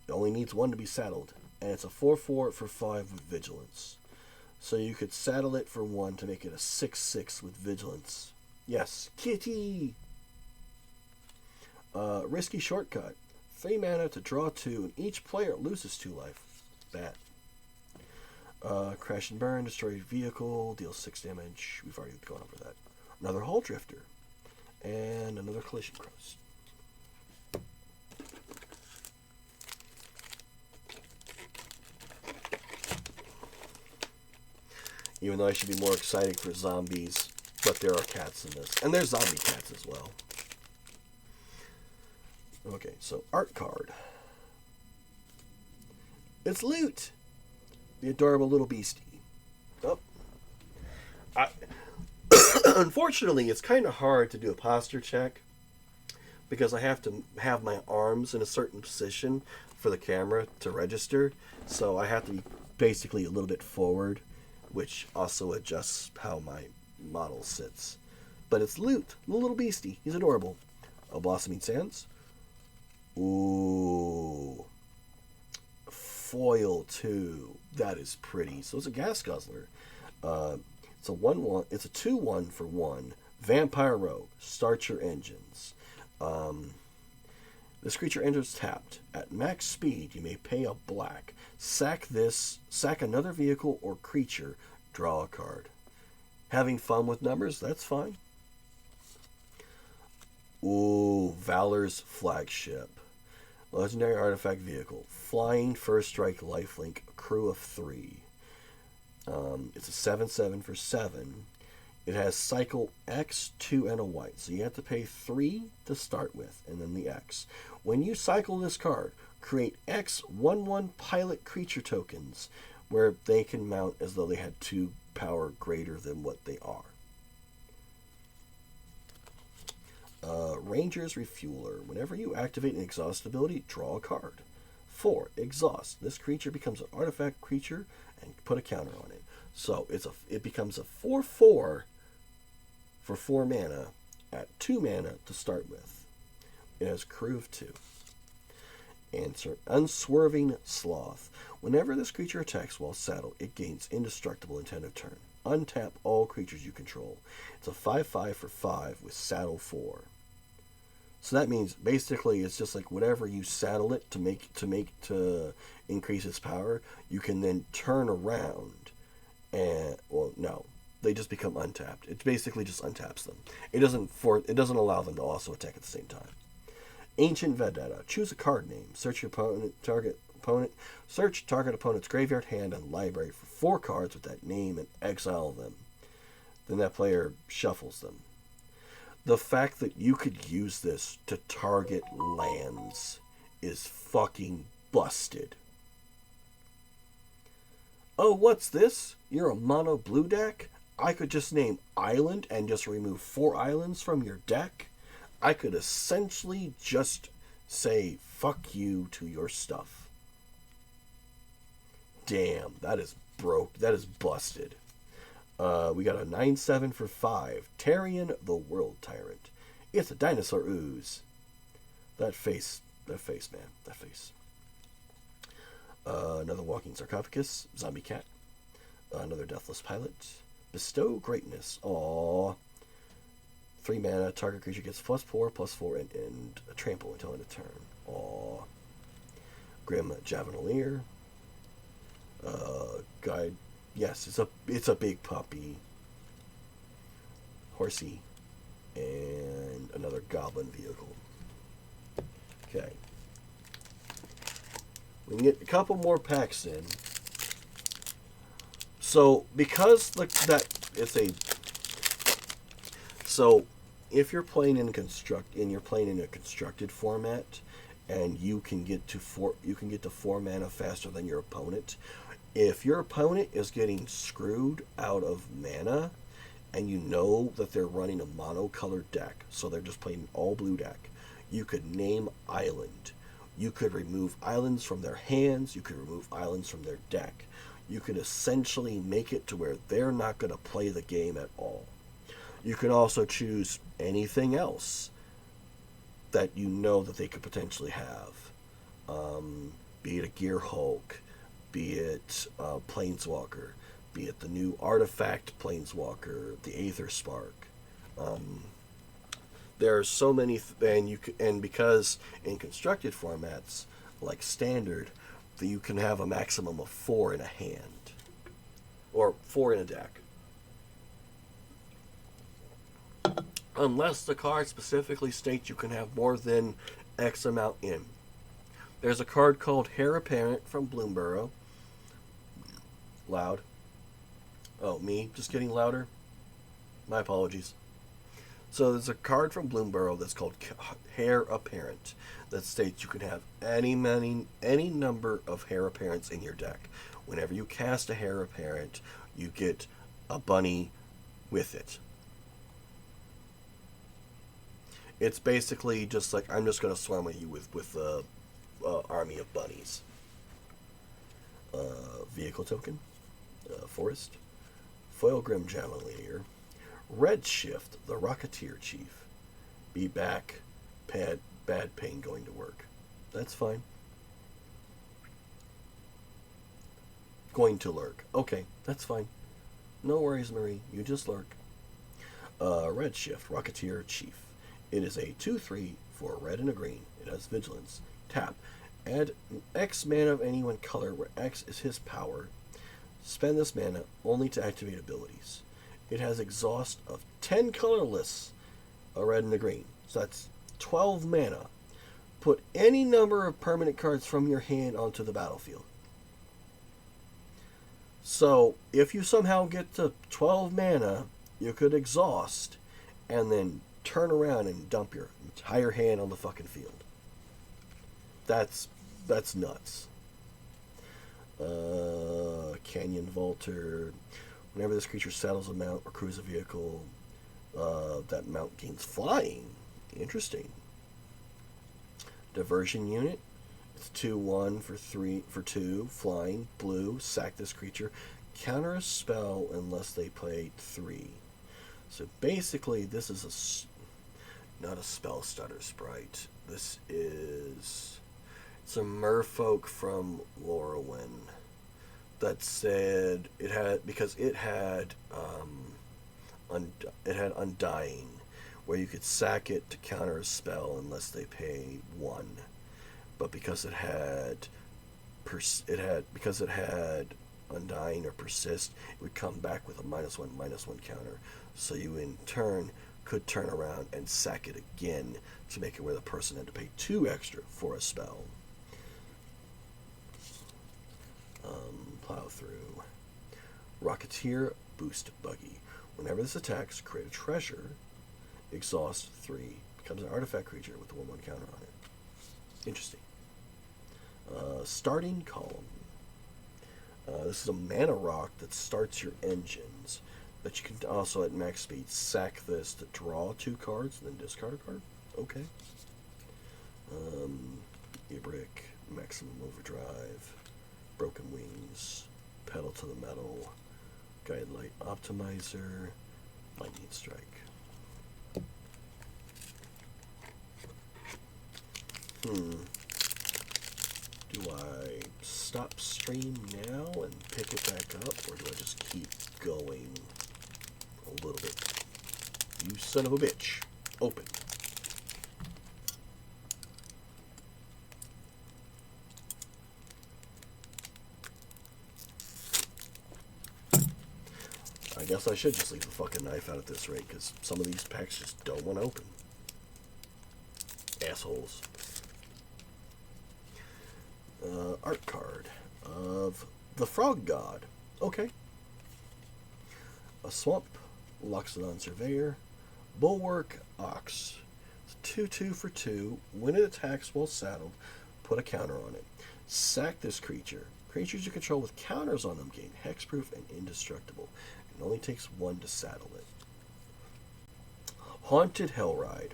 S1: It only needs 1 to be saddled, and it's a 4/4 for 5 with vigilance. So you could saddle it for 1 to make it a 6/6 with vigilance. Yes, kitty! Risky Shortcut. 3 mana to draw 2, and each player loses 2 life. That. Crash and Burn, destroy vehicle, deals 6 damage. We've already gone over that. Another Hull Drifter. And another Collision Cross. Even though I should be more excited for zombies, but there are cats in this. And there's zombie cats as well. Okay, so art card. It's Loot, the adorable little beastie. Oh. Unfortunately, it's kind of hard to do a posture check because I have to have my arms in a certain position for the camera to register. So I have to be basically a little bit forward, which also adjusts how my model sits. But it's Loot, the little beastie. He's adorable. A Blossoming Sands. Ooh. Foil too. That is pretty. So it's a gas guzzler. It's a 1/1. It's a 2/1 for 1. Vampire Rogue. Start your engines. This creature enters tapped. At max speed, you may pay a black. Sack another vehicle or creature. Draw a card. Having fun with numbers? That's fine. Ooh, Valor's Flagship. Legendary artifact vehicle. Flying first strike lifelink. Crew of 3. It's a 7/7 for 7. It has cycle X, 2, and a white. So you have to pay 3 to start with, and then the X. When you cycle this card, create X 1/1 pilot creature tokens, where they can mount as though they had 2 power greater than what they are. Ranger's Refueler. Whenever you activate an exhaust ability, draw a card. 4. Exhaust. This creature becomes an artifact creature and put a counter on it. So it becomes a 4/4 for 4 mana at 2 mana to start with. It has Crew of 2. Answer. Unswerving Sloth. Whenever this creature attacks while saddled, it gains indestructible intent of turn. Untap all creatures you control. It's a 5/5 for 5 with saddle 4. So that means basically it's just like whatever you saddle it to increase its power, you can then turn around and no, they just become untapped. It basically just untaps them. It doesn't allow them to also attack at the same time. Ancient Vendetta. Choose a card name. Search target opponent's graveyard, hand, and library for 4 cards with that name and exile them. Then that player shuffles them. The fact that you could use this to target lands is fucking busted. Oh, what's this? You're a mono blue deck? I could just name Island and just remove 4 islands from your deck? I could essentially just say fuck you to your stuff. Damn, that is broke. That is busted. We got a 9/7 for 5. Tarion the World Tyrant. It's a dinosaur ooze. That face, man. That face. Another Walking Sarcophagus. Zombie Cat. Another Deathless Pilot. Bestow Greatness. Aww. 3 mana. Target creature gets +4/+4 and a trample until end of turn. Aww. Grim Javelineer. Guide. Yes, it's a big puppy. Horsey. And another goblin vehicle. Okay. We can get a couple more packs in. So, because if you're playing in a constructed format, and you can get to 4 mana faster than your opponent. If your opponent is getting screwed out of mana, and you know that they're running a monocolored deck, so they're just playing an all blue deck, you could name Island. You could remove islands from their hands. You could remove islands from their deck. You could essentially make it to where they're not going to play the game at all. You can also choose anything else that you know that they could potentially have. Be it a Gear Hulk, be it Planeswalker, be it the new Artifact Planeswalker, the Aether Spark. There are so many, and because in constructed formats like Standard, that you can have a maximum of 4 in a hand, or 4 in a deck, unless the card specifically states you can have more than X amount in. There's a card called Heir Apparent from Bloomborough. Loud. Oh, me? Just getting louder? My apologies. So there's a card from Bloomborough that's called Heir Apparent that states you can have any number of Heir Apparents in your deck. Whenever you cast a Heir Apparent, you get a bunny with it. It's basically just like, I'm just going to swarm at you with a army of bunnies. Vehicle token, Forest, Foil Grim Javelier, Redshift, the Rocketeer Chief. Be back, bad pain going to work. That's fine. Going to lurk. Okay, that's fine. No worries, Marie. You just lurk. Redshift, Rocketeer Chief. It is a 2/3 for a red and a green. It has vigilance. Tap. Add X mana of any one color where X is his power. Spend this mana only to activate abilities. It has exhaust of 10 colorless, a red and a green. So that's 12 mana. Put any number of permanent cards from your hand onto the battlefield. So if you somehow get to 12 mana, you could exhaust and then turn around and dump your entire hand on the fucking field. That's nuts. Canyon Vaulter. Whenever this creature saddles a mount or crews a vehicle, that mount gains flying. Interesting. Diversion Unit. It's 2/1 for 2, flying, blue, sack this creature. Counter a spell unless they play 3. So basically, this is not a spell stutter sprite. This is... It's a merfolk from Lorwyn that said it had Undying, where you could sack it to counter a spell unless they pay 1. But because it had Undying or Persist, it would come back with a -1/-1 counter. So you in turn could turn around and sack it again to make it where the person had to pay 2 extra for a spell. Plow through. Rocketeer Boost Buggy. Whenever this attacks, create a treasure. Exhaust 3. Becomes an artifact creature with a 1/1 counter on it. Interesting. Starting Column. This is a mana rock that starts your engines. But you can also, at max speed, sack this to draw 2 cards and then discard a card. Okay. Ibrick, Maximum Overdrive, Broken Wings, Pedal to the Metal, Guidelight Optimizer, Lightning Strike. Do I stop stream now and pick it back up, or do I just keep going a little bit? You son of a bitch. Open. I guess I should just leave the fucking knife out at this rate, because some of these packs just don't want to open. Assholes. Art card of the Frog God. Okay. A Swamp, Loxodon Surveyor, Bulwark Ox. It's 2/2 for 2. When it attacks while saddled, put a counter on it. Sack this creature. Creatures you control with counters on them gain hexproof and indestructible. It only takes 1 to saddle it. Haunted Hellride.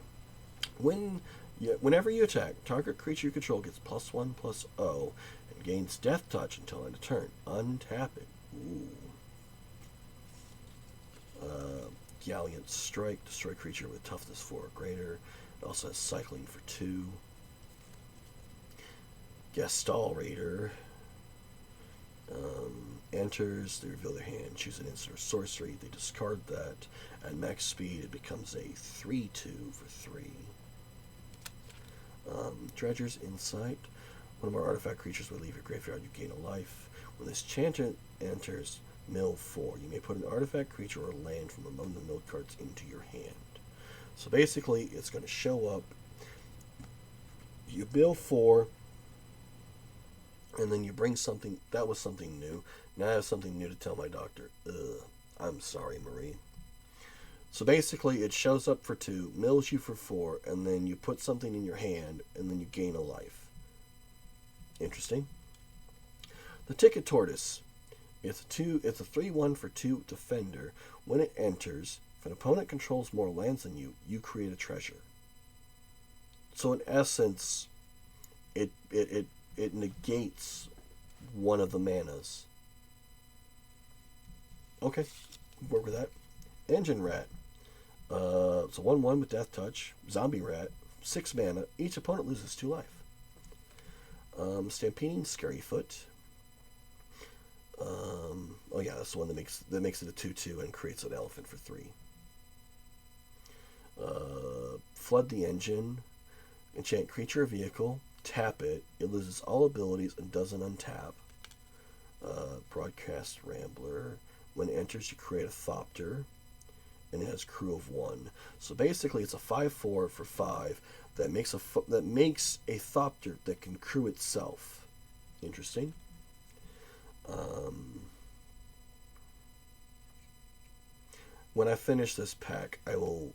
S1: Whenever you attack, target creature you control gets +1/+0 and gains Death Touch until end of turn. Untap it. Ooh. Gallant Strike. Destroy creature with toughness 4 or greater. It also has cycling for 2. Gestalt Raider. Enters, they reveal their hand, choose an instant or sorcery, they discard that. At max speed, it becomes a 3/2 for 3. Dredger's Insight. One of our artifact creatures will leave your graveyard, you gain a life. When this chanter enters, mill 4. You may put an artifact creature or land from among the milled cards into your hand. So basically, it's going to show up. You mill 4. And then you bring something, that was something new. Now I have something new to tell my doctor. I'm sorry, Marie. So basically, it shows up for 2, mills you for 4, and then you put something in your hand, and then you gain a life. Interesting. The Ticket Tortoise. It's a 3/1 for 2 defender. When it enters, if an opponent controls more lands than you, you create a treasure. So in essence, it negates one of the manas. Okay, work with that. Engine Rat. It's a 1/1 with Death Touch. Zombie Rat. 6 mana. Each opponent loses 2 life. Stampeding Scaryfoot. Oh yeah, that's the one that makes it a 2/2 and creates an elephant for 3. Flood the Engine. Enchant creature or vehicle. Tap it. It loses all abilities and doesn't untap. Broadcast Rambler. When it enters, you create a Thopter, and it has crew of 1. So basically, it's a 5/4 for 5 that makes a Thopter that can crew itself. Interesting. When I finish this pack, I will